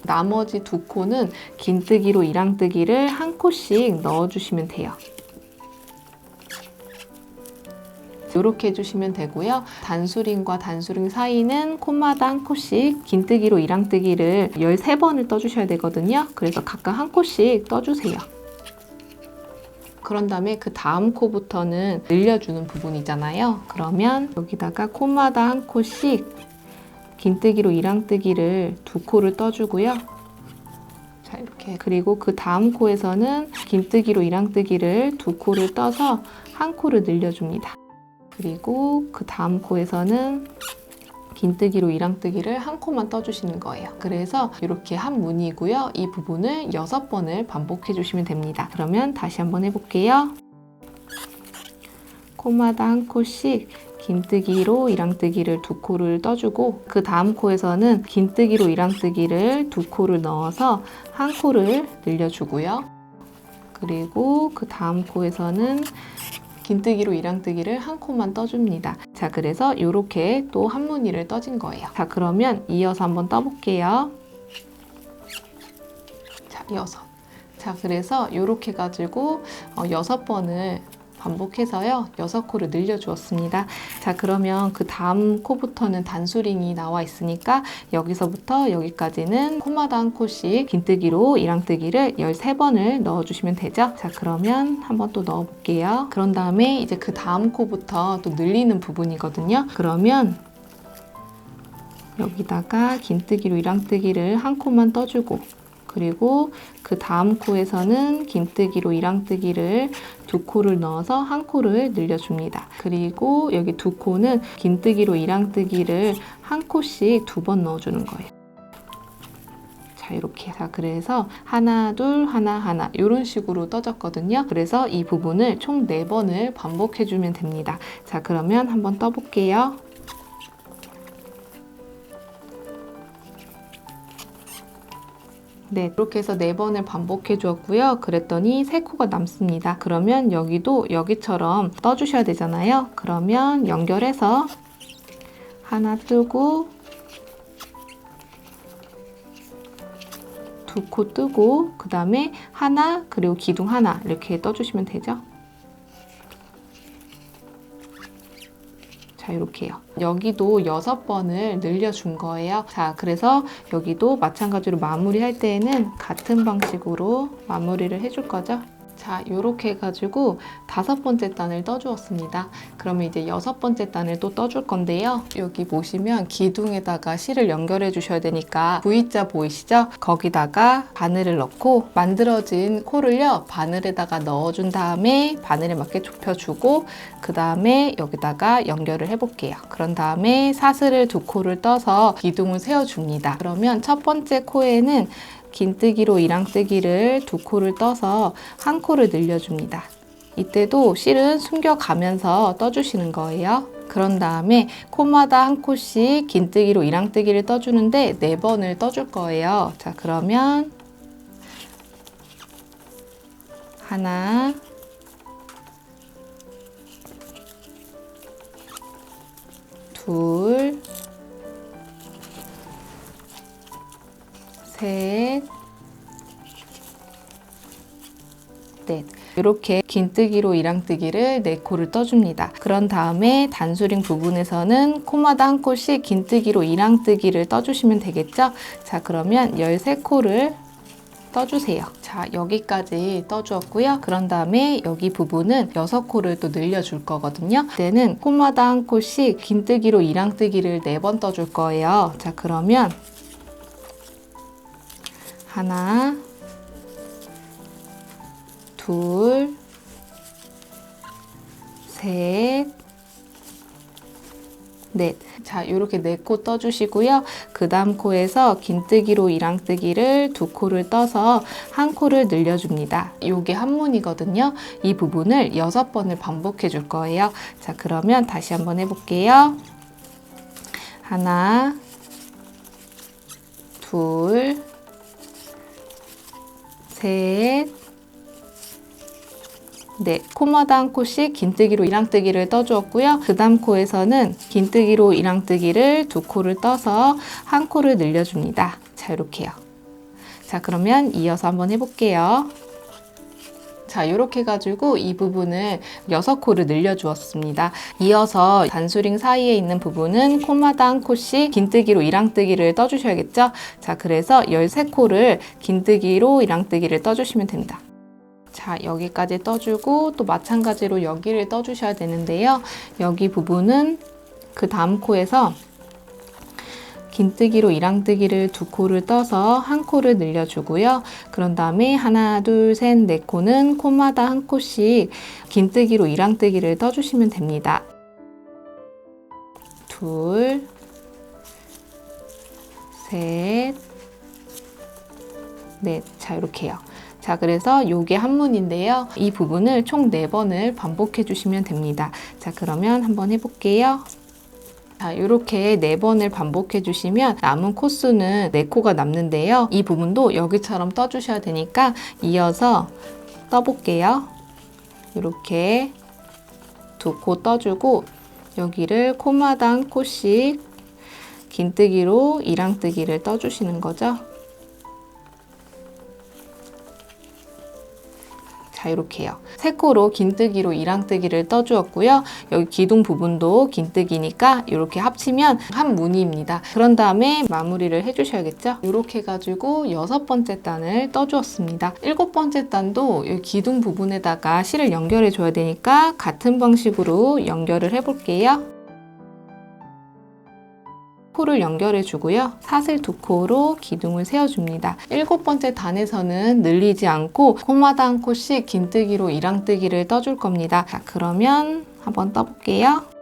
나머지 2코는 긴뜨기로 이랑뜨기를 1코씩 넣어주시면 돼요. 이렇게 해주시면 되고요. 단수링과 단수링 사이는 코마다 1코씩 긴뜨기로 이랑뜨기를 13번을 떠주셔야 되거든요. 그래서 각각 1코씩 떠주세요. 그런 다음에 그 다음 코부터는 늘려주는 부분이잖아요. 그러면 여기다가 코마다 1코씩 긴뜨기로 이랑뜨기를 2코를 떠주고요. 자, 이렇게. 그리고 그 다음 코에서는 긴뜨기로 이랑뜨기를 2코를 떠서 1코를 늘려줍니다. 그리고 그 다음 코에서는 긴뜨기로 이랑뜨기를 1코만 떠주시는 거예요. 그래서 이렇게 한 문이고요. 이 부분을 6번을 반복해 주시면 됩니다. 그러면 다시 한번 해볼게요. 코마다 1코씩 긴뜨기로 이랑뜨기를 2코를 떠주고 그 다음 코에서는 긴뜨기로 이랑뜨기를 2코를 넣어서 1코를 늘려주고요. 그리고 그 다음 코에서는 긴뜨기로 이랑뜨기를 1코만 떠줍니다. 자, 그래서 이렇게 또 한 무늬를 떠진 거예요. 자, 그러면 이어서 한번 떠볼게요. 자, 이어서. 자, 그래서 이렇게 가지고 6번을 반복해서요 6코를 늘려주었습니다. 자, 그러면 그 다음 코부터는 단수링이 나와 있으니까 여기서부터 여기까지는 코마다 1코씩 긴뜨기로 이랑뜨기를 13번을 넣어주시면 되죠. 자, 그러면 한번 또 넣어볼게요. 그런 다음에 이제 그 다음 코부터 또 늘리는 부분이거든요. 그러면 여기다가 긴뜨기로 이랑뜨기를 1코만 떠주고 그리고 그 다음 코에서는 긴뜨기로 이랑뜨기를 2코를 넣어서 1코를 늘려줍니다. 그리고 여기 2코는 긴뜨기로 이랑뜨기를 1코씩 2번 넣어주는 거예요. 자, 이렇게. 자, 그래서 하나, 둘, 하나, 하나 이런 식으로 떠졌거든요. 그래서 이 부분을 총 4번을 반복해주면 됩니다. 자, 그러면 한번 떠볼게요. 네, 이렇게 해서 4번을 반복해 주었고요. 그랬더니 3코가 남습니다. 그러면 여기도 여기처럼 떠주셔야 되잖아요. 그러면 연결해서 하나 뜨고 2코 뜨고 그 다음에 하나 그리고 기둥 하나 이렇게 떠주시면 되죠. 자, 이렇게요. 여기도 6번을 늘려준 거예요. 자, 그래서 여기도 마찬가지로 마무리할 때에는 같은 방식으로 마무리를 해줄 거죠. 자, 이렇게 해가지고 5번째 단을 떠주었습니다. 그러면 이제 6번째 단을 또 떠줄 건데요. 여기 보시면 기둥에다가 실을 연결해 주셔야 되니까 V자 보이시죠? 거기다가 바늘을 넣고 만들어진 코를요, 바늘에다가 넣어준 다음에 바늘에 맞게 좁혀주고 그 다음에 여기다가 연결을 해볼게요. 그런 다음에 사슬을 2코를 떠서 기둥을 세워줍니다. 그러면 첫 번째 코에는 긴뜨기로 이랑뜨기를 2코를 떠서 1코를 늘려줍니다. 이때도 실은 숨겨가면서 떠주시는 거예요. 그런 다음에 코마다 1코씩 긴뜨기로 이랑뜨기를 떠주는데 4번을 떠줄 거예요. 자, 그러면 하나, 둘, 셋, 넷. 이렇게 긴뜨기로 이랑뜨기를 4코를 떠줍니다. 그런 다음에 단수링 부분에서는 코마다 1코씩 긴뜨기로 이랑뜨기를 떠주시면 되겠죠? 자, 그러면 13코를 떠주세요. 자, 여기까지 떠주었고요. 그런 다음에 여기 부분은 6코를 또 늘려줄 거거든요. 그때는 코마다 1코씩 긴뜨기로 이랑뜨기를 4번 떠줄 거예요. 자, 그러면 하나, 둘, 셋, 넷. 자, 이렇게 4코 떠주시고요. 그 다음 코에서 긴뜨기로 이랑뜨기를 2코를 떠서 1코를 늘려줍니다. 이게 한문이거든요. 이 부분을 6번을 반복해 줄 거예요. 자, 그러면 다시 한번 해볼게요. 하나, 둘, 셋, 네, 코마다 1코씩 긴뜨기로 이랑뜨기를 떠주었고요. 그 다음 코에서는 긴뜨기로 이랑뜨기를 2코를 떠서 1코를 늘려줍니다. 자, 이렇게요. 자, 그러면 이어서 한번 해볼게요. 자, 이렇게 해가지고 이 부분을 6코를 늘려주었습니다. 이어서 단수링 사이에 있는 부분은 코마다 1코씩 긴뜨기로 이랑뜨기를 떠주셔야겠죠? 자, 그래서 13코를 긴뜨기로 이랑뜨기를 떠주시면 됩니다. 자, 여기까지 떠주고 또 마찬가지로 여기를 떠주셔야 되는데요. 여기 부분은 그 다음 코에서 긴뜨기로 이랑뜨기를 2코를 떠서 1코를 늘려주고요. 그런 다음에 하나, 둘, 셋, 4코는 코마다 1코씩 긴뜨기로 이랑뜨기를 떠주시면 됩니다. 둘, 셋, 넷. 자, 이렇게요. 자, 그래서 요게 한문인데요. 이 부분을 총 4번을 반복해 주시면 됩니다. 자, 그러면 한번 해볼게요. 자, 이렇게 4번을 반복해 주시면 남은 코수는 4코가 남는데요. 이 부분도 여기처럼 떠주셔야 되니까 이어서 떠볼게요. 이렇게 2코 떠주고 여기를 코마다 1코씩 긴뜨기로 이랑뜨기를 떠주시는 거죠. 자, 이렇게요. 3코로 긴뜨기로 이랑뜨기를 떠주었고요. 여기 기둥 부분도 긴뜨기니까 이렇게 합치면 한 무늬입니다. 그런 다음에 마무리를 해주셔야겠죠? 이렇게 해가지고 6번째 단을 떠주었습니다. 7번째 단도 여기 기둥 부분에다가 실을 연결해 줘야 되니까 같은 방식으로 연결을 해볼게요. 코를 연결해 주고요. 사슬 2코로 기둥을 세워줍니다. 7번째 단에서는 늘리지 않고 코마다 1코씩 긴뜨기로 이랑뜨기를 떠줄 겁니다. 자, 그러면 한번 떠볼게요.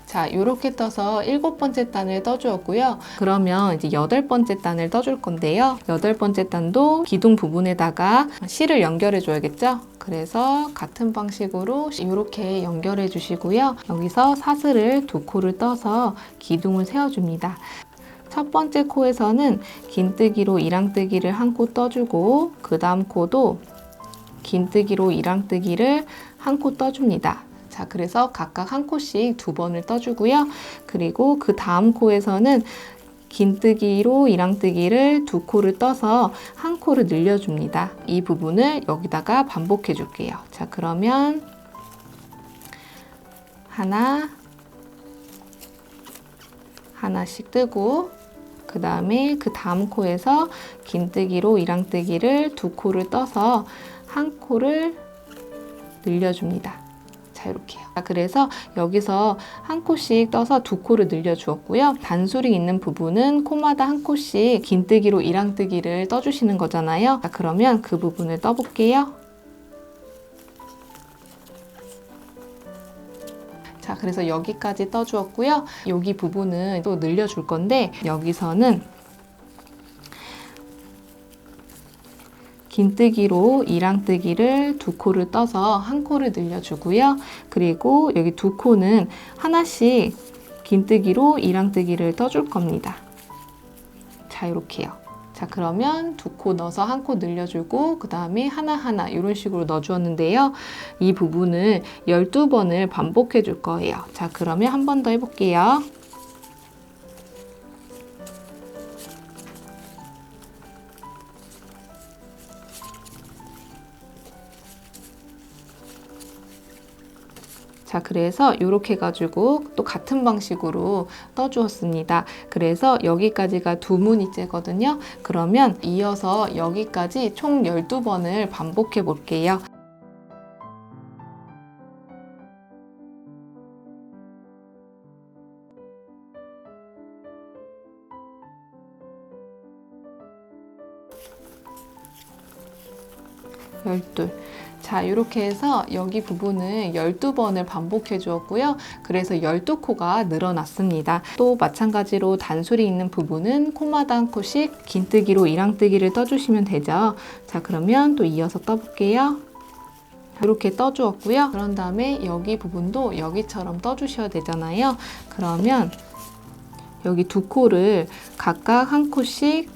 자, 이렇게 떠서 7번째 단을 떠주었고요. 그러면 이제 8번째 단을 떠줄 건데요. 8번째 단도 기둥 부분에다가 실을 연결해 줘야겠죠? 그래서 같은 방식으로 이렇게 연결해 주시고요. 여기서 사슬을 2코를 떠서 기둥을 세워줍니다. 첫 번째 코에서는 긴뜨기로 이랑뜨기를 한 코 떠주고 그 다음 코도 긴뜨기로 이랑뜨기를 한 코 떠줍니다. 자, 그래서 각각 한 코씩 2번을 떠주고요. 그리고 그 다음 코에서는 긴뜨기로 이랑뜨기를 2코를 떠서 한 코를 늘려줍니다. 이 부분을 여기다가 반복해 줄게요. 자, 그러면 하나씩 뜨고 그 다음에 그 다음 코에서 긴뜨기로 이랑뜨기를 2코를 떠서 한 코를 늘려줍니다. 자, 이렇게요. 그래서 여기서 한 코씩 떠서 2코를 늘려주었고요. 단수링 있는 부분은 코마다 한 코씩 긴뜨기로 이랑뜨기를 떠주시는 거잖아요. 자, 그러면 그 부분을 떠볼게요. 자, 그래서 여기까지 떠주었고요. 여기 부분은 또 늘려줄 건데 여기서는 긴뜨기로 이랑뜨기를 2코를 떠서 한 코를 늘려주고요. 그리고 여기 2코는 하나씩 긴뜨기로 이랑뜨기를 떠줄 겁니다. 자, 이렇게요. 자, 그러면 2코 넣어서 한 코 늘려주고 그 다음에 하나하나 이런 식으로 넣어주었는데요. 이 부분을 12번을 반복해 줄 거예요. 자, 그러면 한 번 더 해볼게요. 자, 그래서 이렇게 해가지고 또 같은 방식으로 떠주었습니다. 그래서 여기까지가 2무늬째거든요. 그러면 이어서 여기까지 총 12번을 반복해 볼게요. 자, 이렇게 해서 여기 부분을 12번을 반복해 주었고요. 그래서 12코가 늘어났습니다. 또 마찬가지로 단술이 있는 부분은 코마다 한 코씩 긴뜨기로 이랑뜨기를 떠주시면 되죠. 자, 그러면 또 이어서 떠볼게요. 이렇게 떠주었고요. 그런 다음에 여기 부분도 여기처럼 떠주셔야 되잖아요. 그러면 여기 2코를 각각 한 코씩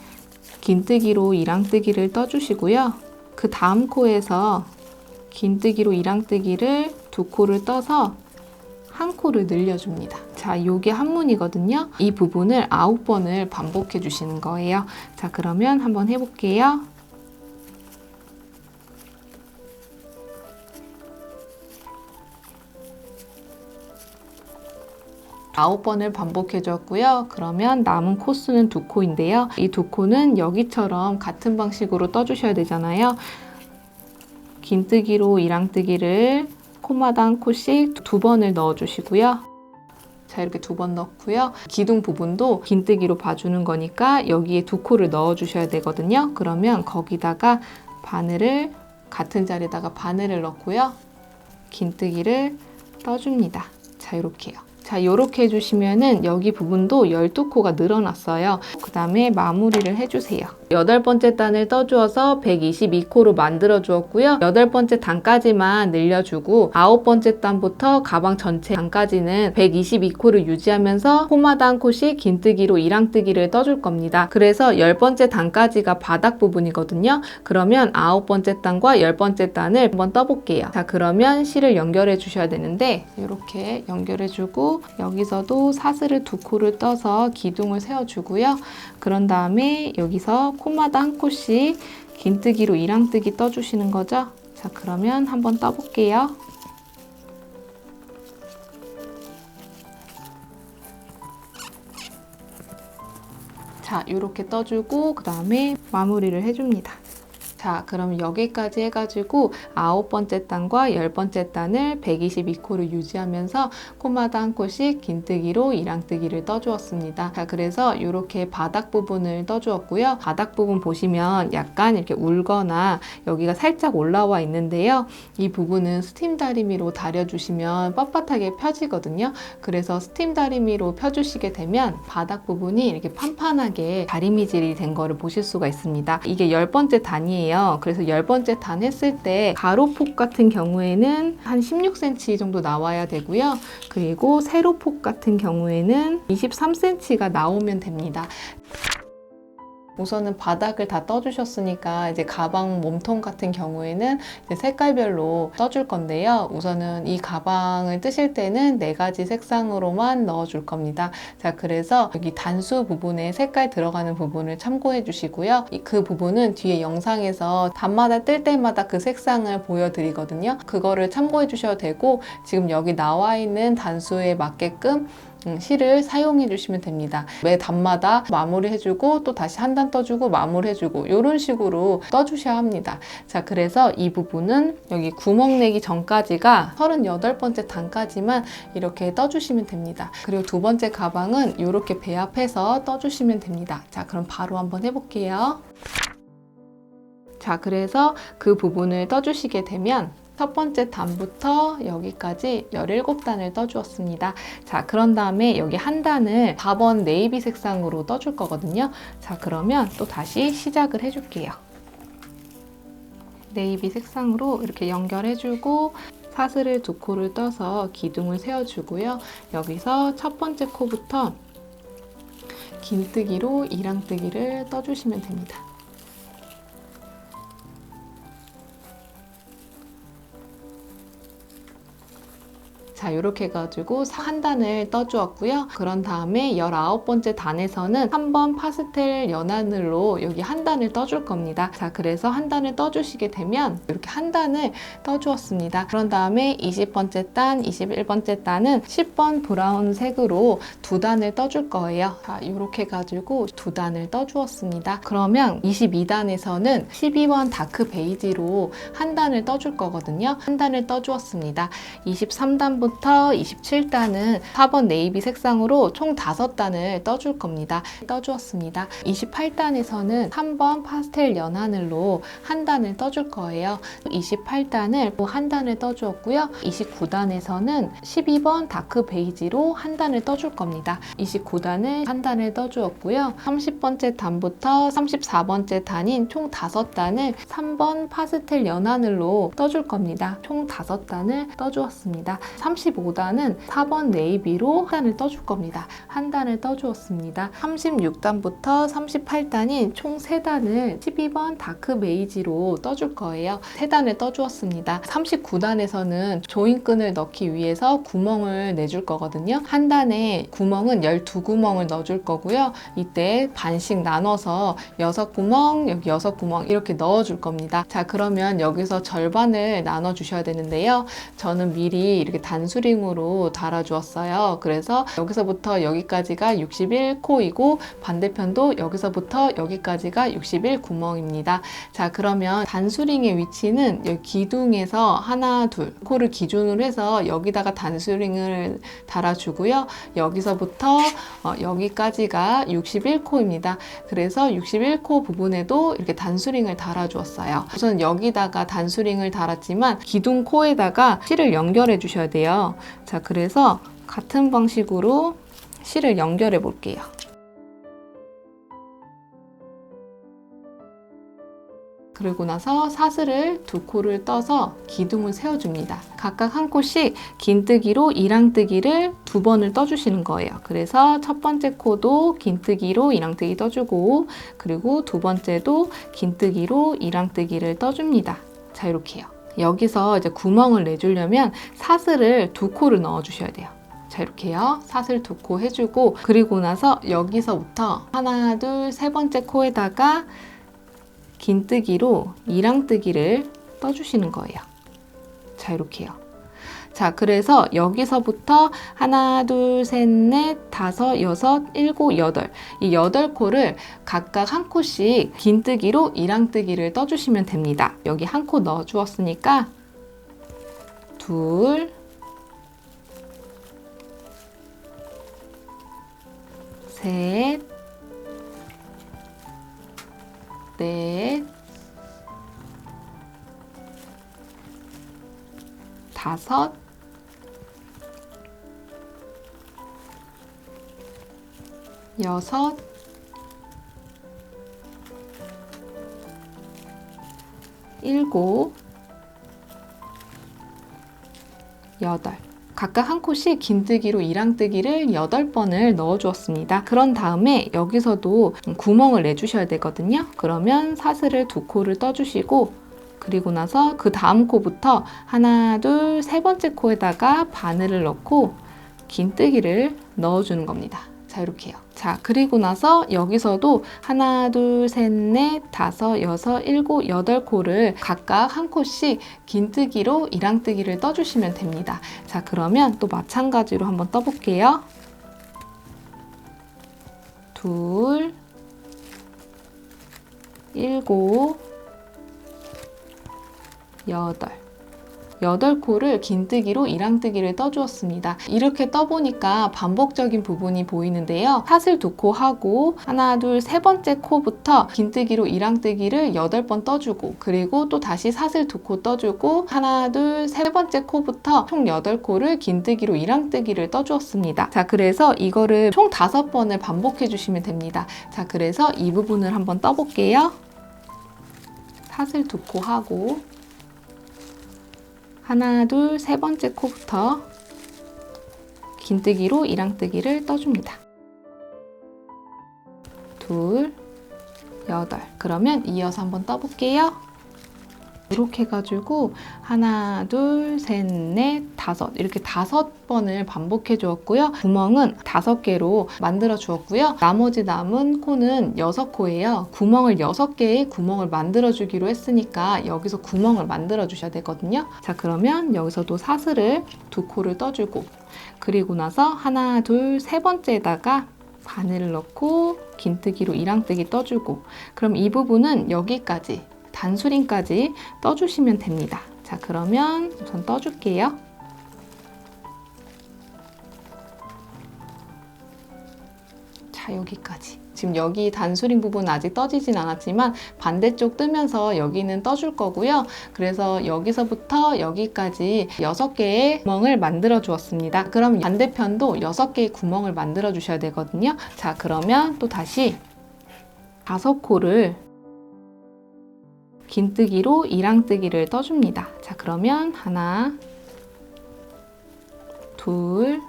긴뜨기로 이랑뜨기를 떠주시고요. 그 다음 코에서 긴뜨기로 이랑뜨기를 2코를 떠서 한 코를 늘려줍니다. 자, 요게 한문이거든요. 이 부분을 9번을 반복해 주시는 거예요. 자, 그러면 한번 해볼게요. 아홉 번을 반복해 줬고요. 그러면 남은 코수는 2코인데요. 이 2코는 여기처럼 같은 방식으로 떠주셔야 되잖아요. 긴뜨기로 이랑뜨기를 코마다 한 코씩 2번을 넣어주시고요. 자, 이렇게 2번 넣고요. 기둥 부분도 긴뜨기로 봐주는 거니까 여기에 2코를 넣어주셔야 되거든요. 그러면 거기다가 바늘을 같은 자리에다가 바늘을 넣고요. 긴뜨기를 떠줍니다. 자, 이렇게요. 자, 이렇게 해주시면은 여기 부분도 12코가 늘어났어요. 그 다음에 마무리를 해주세요. 8번째 단을 떠주어서 122코로 만들어 주었고요. 8번째 단까지만 늘려주고 9번째 단부터 가방 전체 단까지는 122코를 유지하면서 코마다 한 코씩 긴뜨기로 이랑뜨기를 떠줄 겁니다. 그래서 10번째 단까지가 바닥 부분이거든요. 그러면 9번째 단과 10번째 단을 한번 떠볼게요. 자, 그러면 실을 연결해 주셔야 되는데 이렇게 연결해 주고 여기서도 사슬을 2코를 떠서 기둥을 세워주고요. 그런 다음에 여기서 코마다 한 코씩 긴뜨기로 이랑뜨기 떠주시는 거죠. 자, 그러면 한번 떠볼게요. 자, 이렇게 떠주고 그 다음에 마무리를 해줍니다. 자, 그럼 여기까지 해가지고 9번째 단과 10번째 단을 122코를 유지하면서 코마다 한 코씩 긴뜨기로 이랑뜨기를 떠주었습니다. 자, 그래서 이렇게 바닥 부분을 떠주었고요. 바닥 부분 보시면 약간 이렇게 울거나 여기가 살짝 올라와 있는데요. 이 부분은 스팀 다리미로 다려주시면 뻣뻣하게 펴지거든요. 그래서 스팀 다리미로 펴주시게 되면 바닥 부분이 이렇게 판판하게 다리미질이 된 거를 보실 수가 있습니다. 이게 10번째 단이에요. 그래서 10번째 단 했을 때 가로폭 같은 경우에는 한 16cm 정도 나와야 되고요. 그리고 세로폭 같은 경우에는 23cm가 나오면 됩니다. 우선은 바닥을 다 떠주셨으니까 이제 가방 몸통 같은 경우에는 이제 색깔별로 떠줄 건데요. 우선은 이 가방을 뜨실 때는 4가지 색상으로만 넣어줄 겁니다. 자, 그래서 여기 단수 부분에 색깔 들어가는 부분을 참고해 주시고요. 그 부분은 뒤에 영상에서 단마다 뜰 때마다 그 색상을 보여드리거든요. 그거를 참고해 주셔도 되고 지금 여기 나와 있는 단수에 맞게끔 실을 사용해 주시면 됩니다. 매 단마다 마무리해주고 또 다시 한 단 떠주고 마무리해주고 이런 식으로 떠주셔야 합니다. 자, 그래서 이 부분은 여기 구멍 내기 전까지가 38번째 단까지만 이렇게 떠주시면 됩니다. 그리고 두 번째 가방은 이렇게 배합해서 떠주시면 됩니다. 자, 그럼 바로 한번 해볼게요. 자, 그래서 그 부분을 떠주시게 되면 첫 번째 단부터 여기까지 17단을 떠주었습니다. 자, 그런 다음에 여기 한 단을 4번 네이비 색상으로 떠줄 거거든요. 자, 그러면 또 다시 시작을 해줄게요. 네이비 색상으로 이렇게 연결해주고 사슬을 2코를 떠서 기둥을 세워주고요. 여기서 첫 번째 코부터 긴뜨기로 이랑뜨기를 떠주시면 됩니다. 자, 이렇게 해가지고 한 단을 떠주었고요. 그런 다음에 19번째 단에서는 3번 파스텔 연하늘로 여기 한 단을 떠줄 겁니다. 자, 그래서 한 단을 떠주시게 되면 이렇게 한 단을 떠주었습니다. 그런 다음에 20번째 단, 21번째 단은 10번 브라운색으로 2단을 떠줄 거예요. 자, 이렇게 해가지고 2단을 떠주었습니다. 그러면 22단에서는 12번 다크 베이지로 한 단을 떠줄 거거든요. 한 단을 떠주었습니다. 23단부터 27단은 4번 네이비 색상으로 총 5단을 떠줄 겁니다. 떠주었습니다. 28단에서는 3번 파스텔 연하늘로 한 단을 떠줄 거예요. 28단을 또 한 단을 떠주었고요. 29단에서는 12번 다크 베이지로 한 단을 떠줄 겁니다. 29단을 한 단을 떠주었고요. 30번째 단부터 34번째 단인 총 5단을 3번 파스텔 연하늘로 떠줄 겁니다. 총 5단을 떠주었습니다. 35단은 4번 네이비로 한 단을 떠줄 겁니다. 한 단을 떠주었습니다. 36단부터 38단인 총 3단을 12번 다크 베이지로 떠줄 거예요. 3단을 떠주었습니다. 39단에서는 조인끈을 넣기 위해서 구멍을 내줄 거거든요. 한 단에 구멍은 12구멍을 넣어줄 거고요. 이때 반씩 나눠서 6구멍, 여기 6구멍 이렇게 넣어줄 겁니다. 자, 그러면 여기서 절반을 나눠 주셔야 되는데요. 저는 미리 이렇게 단수링으로 달아주었어요. 그래서 여기서부터 여기까지가 61코이고 반대편도 여기서부터 여기까지가 61구멍입니다. 자, 그러면 단수링의 위치는 여기 기둥에서 하나, 둘 코를 기준으로 해서 여기다가 단수링을 달아주고요. 여기서부터 여기까지가 61코입니다. 그래서 61코 부분에도 이렇게 단수링을 달아주었어요. 우선 여기다가 단수링을 달았지만 기둥 코에다가 실을 연결해 주셔야 돼요. 자, 그래서 같은 방식으로 실을 연결해 볼게요. 그리고 나서 사슬을 2코를 떠서 기둥을 세워줍니다. 각각 한 코씩 긴뜨기로 이랑뜨기를 2번을 떠주시는 거예요. 그래서 첫 번째 코도 긴뜨기로 이랑뜨기 떠주고 그리고 두 번째도 긴뜨기로 이랑뜨기를 떠줍니다. 자, 이렇게요. 여기서 이제 구멍을 내주려면 사슬을 2코를 넣어주셔야 돼요. 자, 이렇게요. 사슬 2코 해주고 그리고 나서 여기서부터 하나, 둘, 세 번째 코에다가 긴뜨기로 이랑뜨기를 떠주시는 거예요. 자, 이렇게요. 자, 그래서 여기서부터 하나, 둘, 셋, 넷, 다섯, 여섯, 일곱, 여덟. 이 8코를 각각 한 코씩 긴뜨기로 이랑뜨기를 떠주시면 됩니다. 여기 한 코 넣어 주었으니까 둘, 셋, 넷, 다섯, 여섯, 일곱, 여덟. 각각 한 코씩 긴뜨기로 이랑뜨기를 8번을 넣어 주었습니다. 그런 다음에 여기서도 구멍을 내주셔야 되거든요. 그러면 사슬을 2코를 떠주시고, 그리고 나서 그 다음 코부터 하나, 둘, 세 번째 코에다가 바늘을 넣고 긴뜨기를 넣어주는 겁니다. 자, 이렇게요. 자, 그리고 나서 여기서도 하나, 둘, 셋, 넷, 다섯, 여섯, 일곱, 8코를 각각 한 코씩 긴뜨기로 이랑뜨기를 떠주시면 됩니다. 자, 그러면 또 마찬가지로 한번 떠볼게요. 둘, 일곱, 여덟. 8코를 긴뜨기로 이랑뜨기를 떠주었습니다. 이렇게 떠보니까 반복적인 부분이 보이는데요. 사슬 2코 하고 하나, 둘, 세 번째 코부터 긴뜨기로 이랑뜨기를 8번 떠주고, 그리고 또 다시 사슬 2코 떠주고 하나, 둘, 세 번째 코부터 총 8코를 긴뜨기로 이랑뜨기를 떠주었습니다. 자, 그래서 이거를 총 5번을 반복해 주시면 됩니다. 자, 그래서 이 부분을 한번 떠볼게요. 사슬 2코 하고 하나, 둘, 세 번째 코부터 긴뜨기로 이랑뜨기를 떠줍니다. 둘, 여덟. 그러면 이어서 한번 떠볼게요. 이렇게 해가지고 하나, 둘, 셋, 넷, 다섯. 이렇게 5번을 반복해 주었고요. 구멍은 5개로 만들어 주었고요. 나머지 남은 코는 6코예요. 구멍을 6개의 구멍을 만들어 주기로 했으니까 여기서 구멍을 만들어 주셔야 되거든요. 자, 그러면 여기서도 사슬을 2코를 떠주고, 그리고 나서 하나, 둘, 세 번째에다가 바늘을 넣고 긴뜨기로 이랑뜨기 떠주고, 그럼 이 부분은 여기까지 단수링까지 떠주시면 됩니다. 자, 그러면 우선 떠줄게요. 자, 여기까지. 지금 여기 단수링 부분 아직 떠지진 않았지만 반대쪽 뜨면서 여기는 떠줄 거고요. 그래서 여기서부터 여기까지 6개의 구멍을 만들어 주었습니다. 그럼 반대편도 6개의 구멍을 만들어 주셔야 되거든요. 자, 그러면 또 다시 5코를 긴뜨기로 이랑뜨기를 떠줍니다. 자, 그러면 하나, 둘,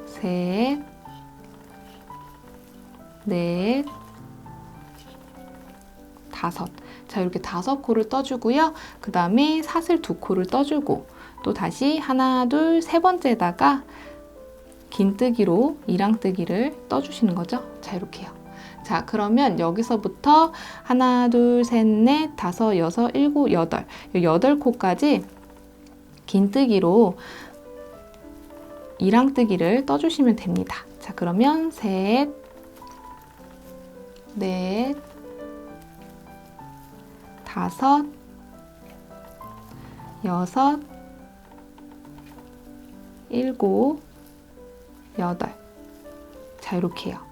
셋, 넷, 다섯. 자, 이렇게 5코를 떠주고요. 그 다음에 사슬 2코를 떠주고, 또 다시 하나, 둘, 세 번째에다가 긴뜨기로 이랑뜨기를 떠주시는 거죠. 자, 이렇게요. 자, 그러면 여기서부터 하나, 둘, 셋, 넷, 다섯, 여섯, 일곱, 여덟. 8코까지 긴뜨기로 이랑뜨기를 떠주시면 됩니다. 자, 그러면 셋, 넷, 다섯, 여섯, 일곱, 여덟. 자, 이렇게요.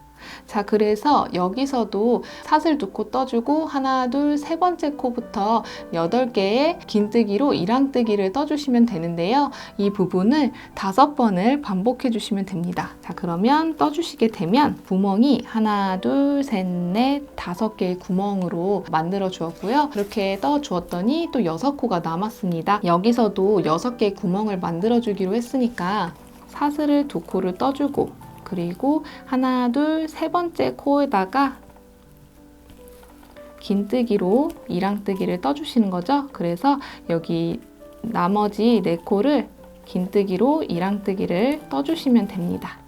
자, 그래서 여기서도 사슬 2코 떠주고 하나, 둘, 세 번째 코부터 8개의 긴뜨기로 이랑뜨기를 떠주시면 되는데요. 이 부분을 5번을 반복해 주시면 됩니다. 자, 그러면 떠주시게 되면 구멍이 하나, 둘, 셋, 넷, 5개의 구멍으로 만들어 주었고요. 그렇게 떠 주었더니 또 6코가 남았습니다. 여기서도 6개의 구멍을 만들어 주기로 했으니까 사슬을 2코를 떠주고, 그리고 하나, 둘, 세 번째 코에다가 긴뜨기로 이랑뜨기를 떠주시는 거죠. 그래서 여기 나머지 4코를 긴뜨기로 이랑뜨기를 떠주시면 됩니다.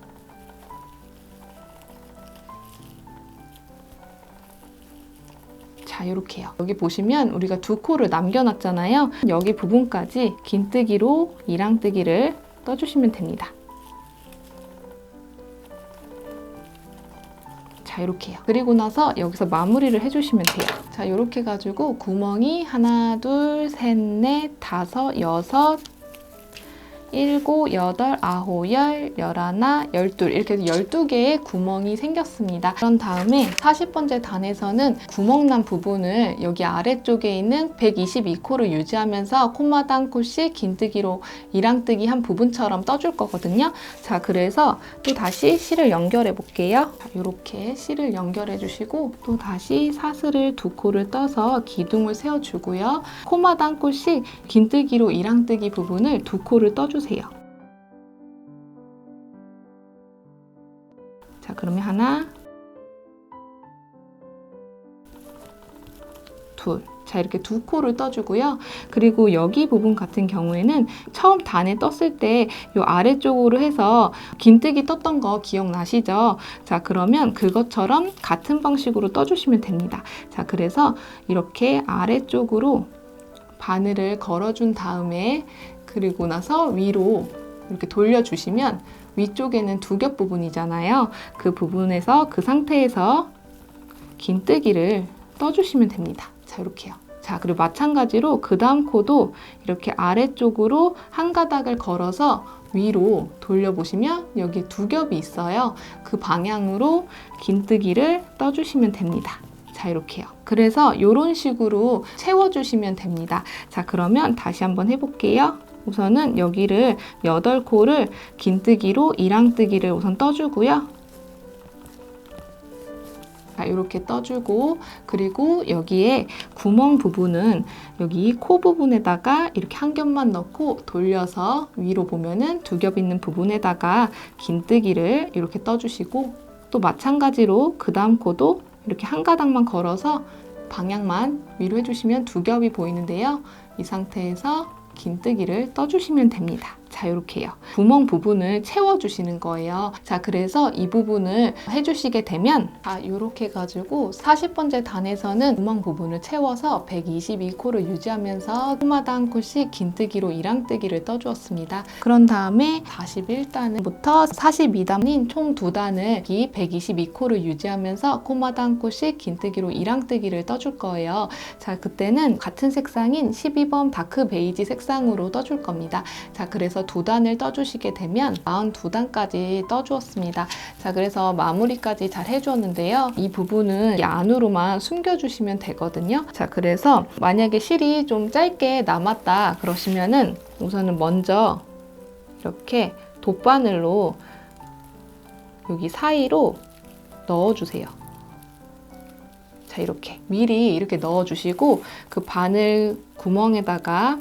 자, 자, 이렇게요. 여기 보시면 우리가 두 코를 남겨놨잖아요. 여기 부분까지 긴뜨기로 이랑뜨기를 떠주시면 됩니다. 자, 이렇게요. 그리고 나서 여기서 마무리를 해주시면 돼요. 자, 이렇게 가지고 구멍이 하나, 둘, 셋, 넷, 다섯, 여섯, 일곱, 여덟, 아홉, 열, 열하나, 열둘 이렇게 해서 12개의 구멍이 생겼습니다. 그런 다음에 40번째 단에서는 구멍난 부분을 여기 아래쪽에 있는 122코를 유지하면서 코마다 한 코씩 긴뜨기로 이랑뜨기 한 부분처럼 떠줄 거거든요. 자, 그래서 또 다시 실을 연결해 볼게요. 자, 이렇게 실을 연결해 주시고 또 다시 사슬을 2코를 떠서 기둥을 세워주고요. 코마다 한 코씩 긴뜨기로 이랑뜨기 부분을 2코를 떠주세요. 자, 그러면 하나, 둘. 자, 이렇게 2코를 떠주고요. 그리고 여기 부분 같은 경우에는 처음 단에 떴을 때 이 아래쪽으로 해서 긴뜨기 떴던 거 기억나시죠? 자, 그러면 그것처럼 같은 방식으로 떠주시면 됩니다. 자, 그래서 이렇게 아래쪽으로 바늘을 걸어준 다음에 그리고 나서 위로 이렇게 돌려주시면 위쪽에는 두 겹 부분이잖아요. 그 부분에서 그 상태에서 긴뜨기를 떠주시면 됩니다. 자, 이렇게요. 자, 그리고 마찬가지로 그 다음 코도 이렇게 아래쪽으로 한 가닥을 걸어서 위로 돌려보시면 여기 두 겹이 있어요. 그 방향으로 긴뜨기를 떠주시면 됩니다. 자, 이렇게요. 그래서 이런 식으로 채워주시면 됩니다. 자, 그러면 다시 한번 해볼게요. 우선은 여기를 8코를 긴뜨기로 이랑뜨기를 우선 떠주고요. 자, 이렇게 떠주고 그리고 여기에 구멍 부분은 여기 코 부분에다가 이렇게 한 겹만 넣고 돌려서 위로 보면은 두 겹 있는 부분에다가 긴뜨기를 이렇게 떠주시고 또 마찬가지로 그 다음 코도 이렇게 한 가닥만 걸어서 방향만 위로 해주시면 두 겹이 보이는데요. 이 상태에서 긴뜨기를 떠주시면 됩니다. 자, 이렇게요. 구멍 부분을 채워주시는 거예요. 자, 그래서 이 부분을 해주시게 되면 이렇게 해가지고 40번째 단에서는 구멍 부분을 채워서 122코를 유지하면서 코마다 한 코씩 긴뜨기로 이랑뜨기를 떠주었습니다. 그런 다음에 41단부터 42단인 총 2단을 이 122코를 유지하면서 코마다 한 코씩 긴뜨기로 이랑뜨기를 떠줄 거예요. 자, 그때는 같은 색상인 12번 다크 베이지 색상으로 떠줄 겁니다. 자, 그래서 2단을 떠주시게 되면 42단까지 떠주었습니다. 자, 그래서 마무리까지 잘 해주었는데요. 이 부분은 이 안으로만 숨겨주시면 되거든요. 자, 그래서 만약에 실이 좀 짧게 남았다 그러시면은 우선은 먼저 이렇게 돗바늘로 여기 사이로 넣어주세요. 자, 이렇게 미리 이렇게 넣어주시고 그 바늘 구멍에다가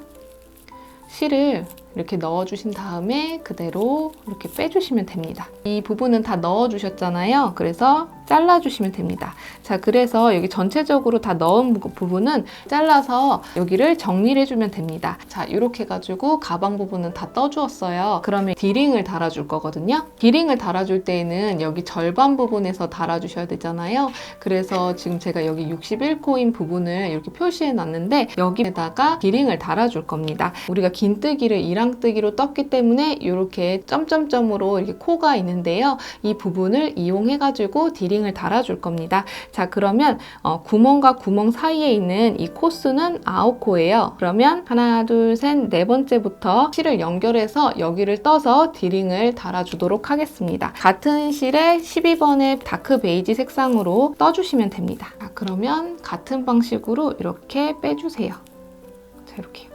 실을 이렇게 넣어주신 다음에 그대로 이렇게 빼주시면 됩니다. 이 부분은 다 넣어주셨잖아요. 그래서 잘라주시면 됩니다. 자, 그래서 여기 전체적으로 다 넣은 부분은 잘라서 여기를 정리를 해주면 됩니다. 자, 이렇게 해가지고 가방 부분은 다 떠주었어요. 그러면 디링을 달아줄 거거든요. 디링을 달아줄 때에는 여기 절반 부분에서 달아주셔야 되잖아요. 그래서 지금 제가 여기 61코인 부분을 이렇게 표시해 놨는데 여기에다가 디링을 달아줄 겁니다. 우리가 긴뜨기를 이랑뜨기로 떴기 때문에 이렇게 점점점으로 이렇게 코가 있는데요. 이 부분을 이용해가지고 디링을 달아줄 겁니다. 자, 그러면 구멍과 구멍 사이에 있는 이 코수는 9코예요. 그러면 하나, 둘, 셋, 네 번째부터 실을 연결해서 여기를 떠서 디링을 달아주도록 하겠습니다. 같은 실에 12번의 다크 베이지 색상으로 떠주시면 됩니다. 자, 그러면 같은 방식으로 이렇게 빼주세요. 자, 이렇게.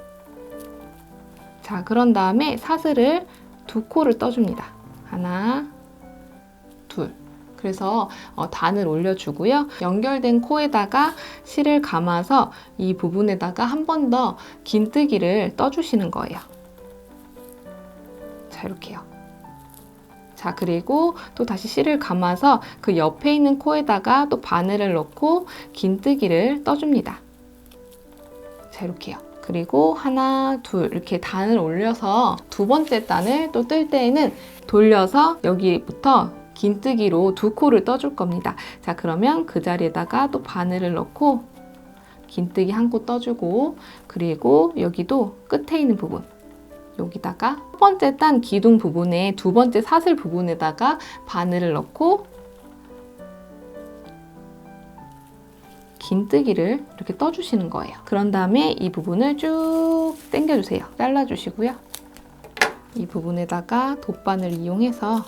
자, 그런 다음에 사슬을 2코를 떠줍니다. 하나, 둘. 그래서 단을 올려주고요. 연결된 코에다가 실을 감아서 이 부분에다가 한 번 더 긴뜨기를 떠주시는 거예요. 자, 이렇게요. 자, 그리고 또 다시 실을 감아서 그 옆에 있는 코에다가 또 바늘을 넣고 긴뜨기를 떠줍니다. 자, 이렇게요. 그리고 하나, 둘 이렇게 단을 올려서 두 번째 단을 또 뜰 때에는 돌려서 여기부터 긴뜨기로 2코를 떠줄 겁니다. 자, 그러면 그 자리에다가 또 바늘을 넣고 긴뜨기 한 코 떠주고, 그리고 여기도 끝에 있는 부분, 여기다가 첫 번째 딴 기둥 부분에 두 번째 사슬 부분에다가 바늘을 넣고 긴뜨기를 이렇게 떠주시는 거예요. 그런 다음에 이 부분을 쭉 당겨주세요. 잘라주시고요. 이 부분에다가 돗바늘 이용해서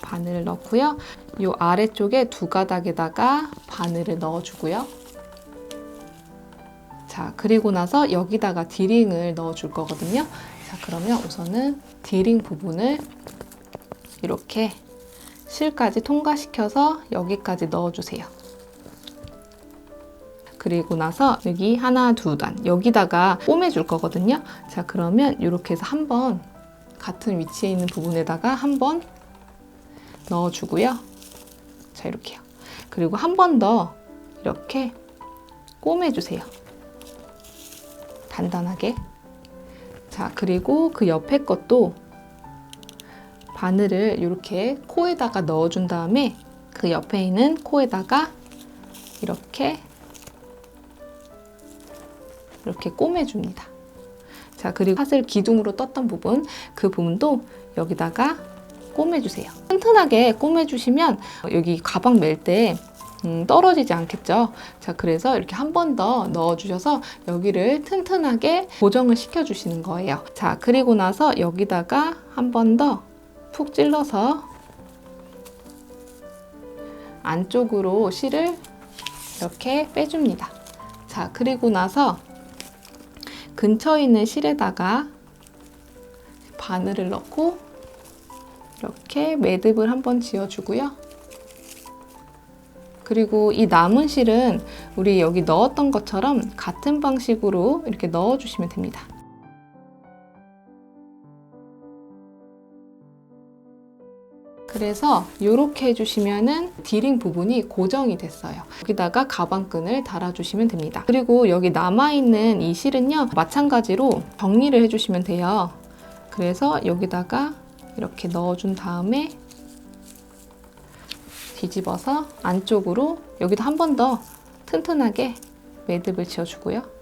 바늘을 넣고요. 이 아래쪽에 두 가닥에다가 바늘을 넣어주고요. 자, 그리고 나서 여기다가 디링을 넣어줄 거거든요. 자, 그러면 우선은 디링 부분을 이렇게 실까지 통과시켜서 여기까지 넣어주세요. 그리고 나서 여기 하나, 두 단 여기다가 꿰매줄 거거든요. 자, 그러면 이렇게 해서 한번 같은 위치에 있는 부분에다가 한번 넣어주고요. 자, 이렇게요. 그리고 한 번 더 이렇게 꿰매주세요. 단단하게. 자, 그리고 그 옆에 것도 바늘을 이렇게 코에다가 넣어준 다음에 그 옆에 있는 코에다가 이렇게 꿰매줍니다. 자, 그리고 사슬 기둥으로 떴던 부분, 그 부분도 여기다가 꿰매주세요. 튼튼하게 꿰매주시면 여기 가방 멜 때 떨어지지 않겠죠. 자, 그래서 이렇게 한 번 더 넣어주셔서 여기를 튼튼하게 고정을 시켜주시는 거예요. 자, 그리고 나서 여기다가 한 번 더 푹 찔러서 안쪽으로 실을 이렇게 빼줍니다. 자, 그리고 나서 근처에 있는 실에다가 바늘을 넣고 이렇게 매듭을 한번 지어주고요. 그리고 이 남은 실은 우리 여기 넣었던 것처럼 같은 방식으로 이렇게 넣어주시면 됩니다. 그래서 이렇게 해주시면은 디링 부분이 고정이 됐어요. 여기다가 가방끈을 달아주시면 됩니다. 그리고 여기 남아있는 이 실은요, 마찬가지로 정리를 해주시면 돼요. 그래서 여기다가 이렇게 넣어준 다음에 뒤집어서 안쪽으로 여기도 한 번 더 튼튼하게 매듭을 지어주고요.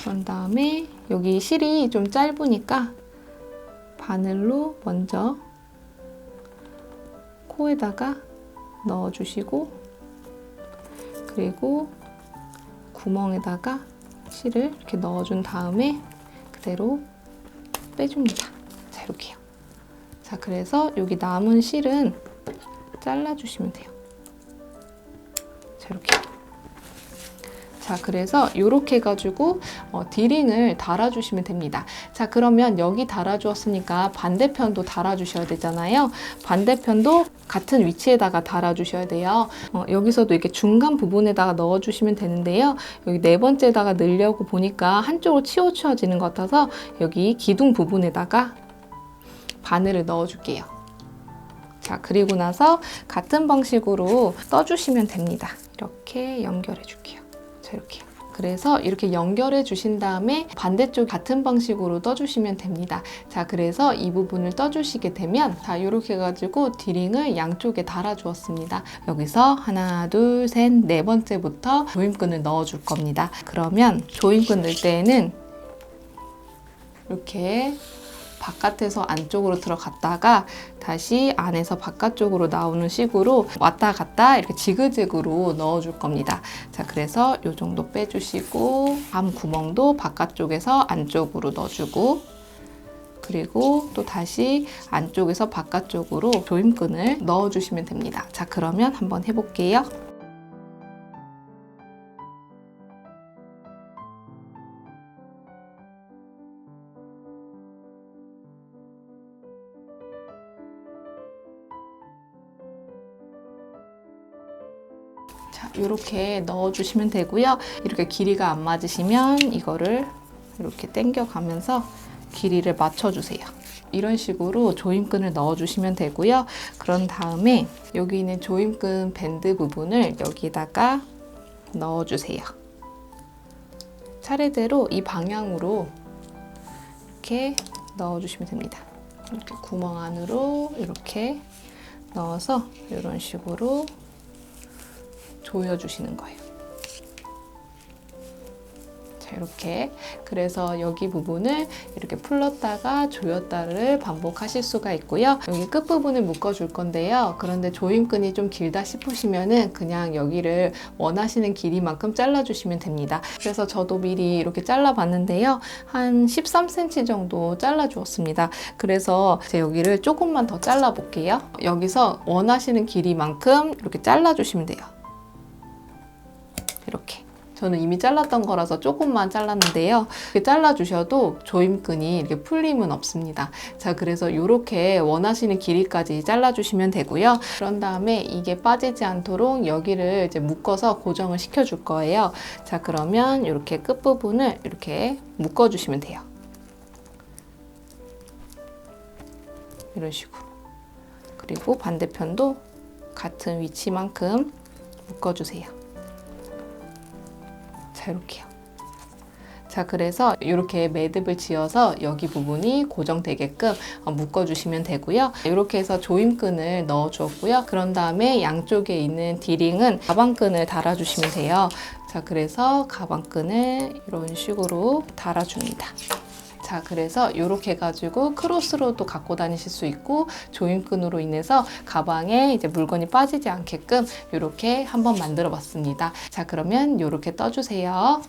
그런 다음에 여기 실이 좀 짧으니까 바늘로 먼저 코에다가 넣어주시고, 그리고 구멍에다가 실을 이렇게 넣어준 다음에 그대로 빼줍니다. 자, 이렇게요. 자, 그래서 여기 남은 실은 잘라주시면 돼요. 자, 이렇게요. 자, 그래서 이렇게 해가지고 디링을 달아주시면 됩니다. 자, 그러면 여기 달아주었으니까 반대편도 달아주셔야 되잖아요. 반대편도 같은 위치에다가 달아주셔야 돼요. 여기서도 이렇게 중간 부분에다가 넣어주시면 되는데요. 여기 네 번째에다가 넣으려고 보니까 한쪽으로 치우쳐지는 것 같아서 여기 기둥 부분에다가 바늘을 넣어줄게요. 자, 그리고 나서 같은 방식으로 떠주시면 됩니다. 이렇게 연결해 줄게요. 이렇게. 그래서 이렇게 연결해 주신 다음에 반대쪽 같은 방식으로 떠주시면 됩니다. 자, 그래서 이 부분을 떠주시게 되면, 자, 이렇게 해가지고 디링을 양쪽에 달아 주었습니다. 여기서 하나, 둘, 셋, 네 번째부터 조임끈을 넣어 줄 겁니다. 그러면 조임끈 넣을 때에는 이렇게 바깥에서 안쪽으로 들어갔다가 다시 안에서 바깥쪽으로 나오는 식으로 왔다 갔다 이렇게 지그재그로 넣어줄 겁니다. 자, 그래서 이 정도 빼주시고 감 구멍도 바깥쪽에서 안쪽으로 넣어주고, 그리고 또 다시 안쪽에서 바깥쪽으로 조임끈을 넣어주시면 됩니다. 자, 그러면 한번 해볼게요. 자, 이렇게 넣어주시면 되고요. 이렇게 길이가 안 맞으시면 이거를 이렇게 당겨가면서 길이를 맞춰주세요. 이런 식으로 조임끈을 넣어주시면 되고요. 그런 다음에 여기 있는 조임끈 밴드 부분을 여기다가 넣어주세요. 차례대로 이 방향으로 이렇게 넣어주시면 됩니다. 이렇게 구멍 안으로 이렇게 넣어서 이런 식으로 조여주시는 거예요. 자, 이렇게. 그래서 여기 부분을 이렇게 풀렀다가 조였다를 반복하실 수가 있고요. 여기 끝부분을 묶어줄 건데요. 그런데 조임끈이 좀 길다 싶으시면은 그냥 여기를 원하시는 길이만큼 잘라주시면 됩니다. 그래서 저도 미리 이렇게 잘라봤는데요. 한 13cm 정도 잘라주었습니다. 그래서 제가 여기를 조금만 더 잘라볼게요. 여기서 원하시는 길이만큼 이렇게 잘라주시면 돼요. 이렇게. 저는 이미 잘랐던 거라서 조금만 잘랐는데요. 이렇게 잘라주셔도 조임끈이 이렇게 풀림은 없습니다. 자, 그래서 이렇게 원하시는 길이까지 잘라주시면 되고요. 그런 다음에 이게 빠지지 않도록 여기를 이제 묶어서 고정을 시켜줄 거예요. 자, 그러면 이렇게 끝부분을 이렇게 묶어주시면 돼요. 이런 식으로. 그리고 반대편도 같은 위치만큼 묶어주세요. 자, 이렇게요. 자, 그래서 이렇게 매듭을 지어서 여기 부분이 고정되게끔 묶어주시면 되고요. 이렇게 해서 조임끈을 넣어주었고요. 그런 다음에 양쪽에 있는 디링은 가방끈을 달아주시면 돼요. 자, 그래서 가방끈을 이런 식으로 달아줍니다. 자, 그래서 이렇게 해가지고 크로스로도 갖고 다니실 수 있고 조임끈으로 인해서 가방에 이제 물건이 빠지지 않게끔 이렇게 한번 만들어 봤습니다. 자, 그러면 이렇게 떠주세요.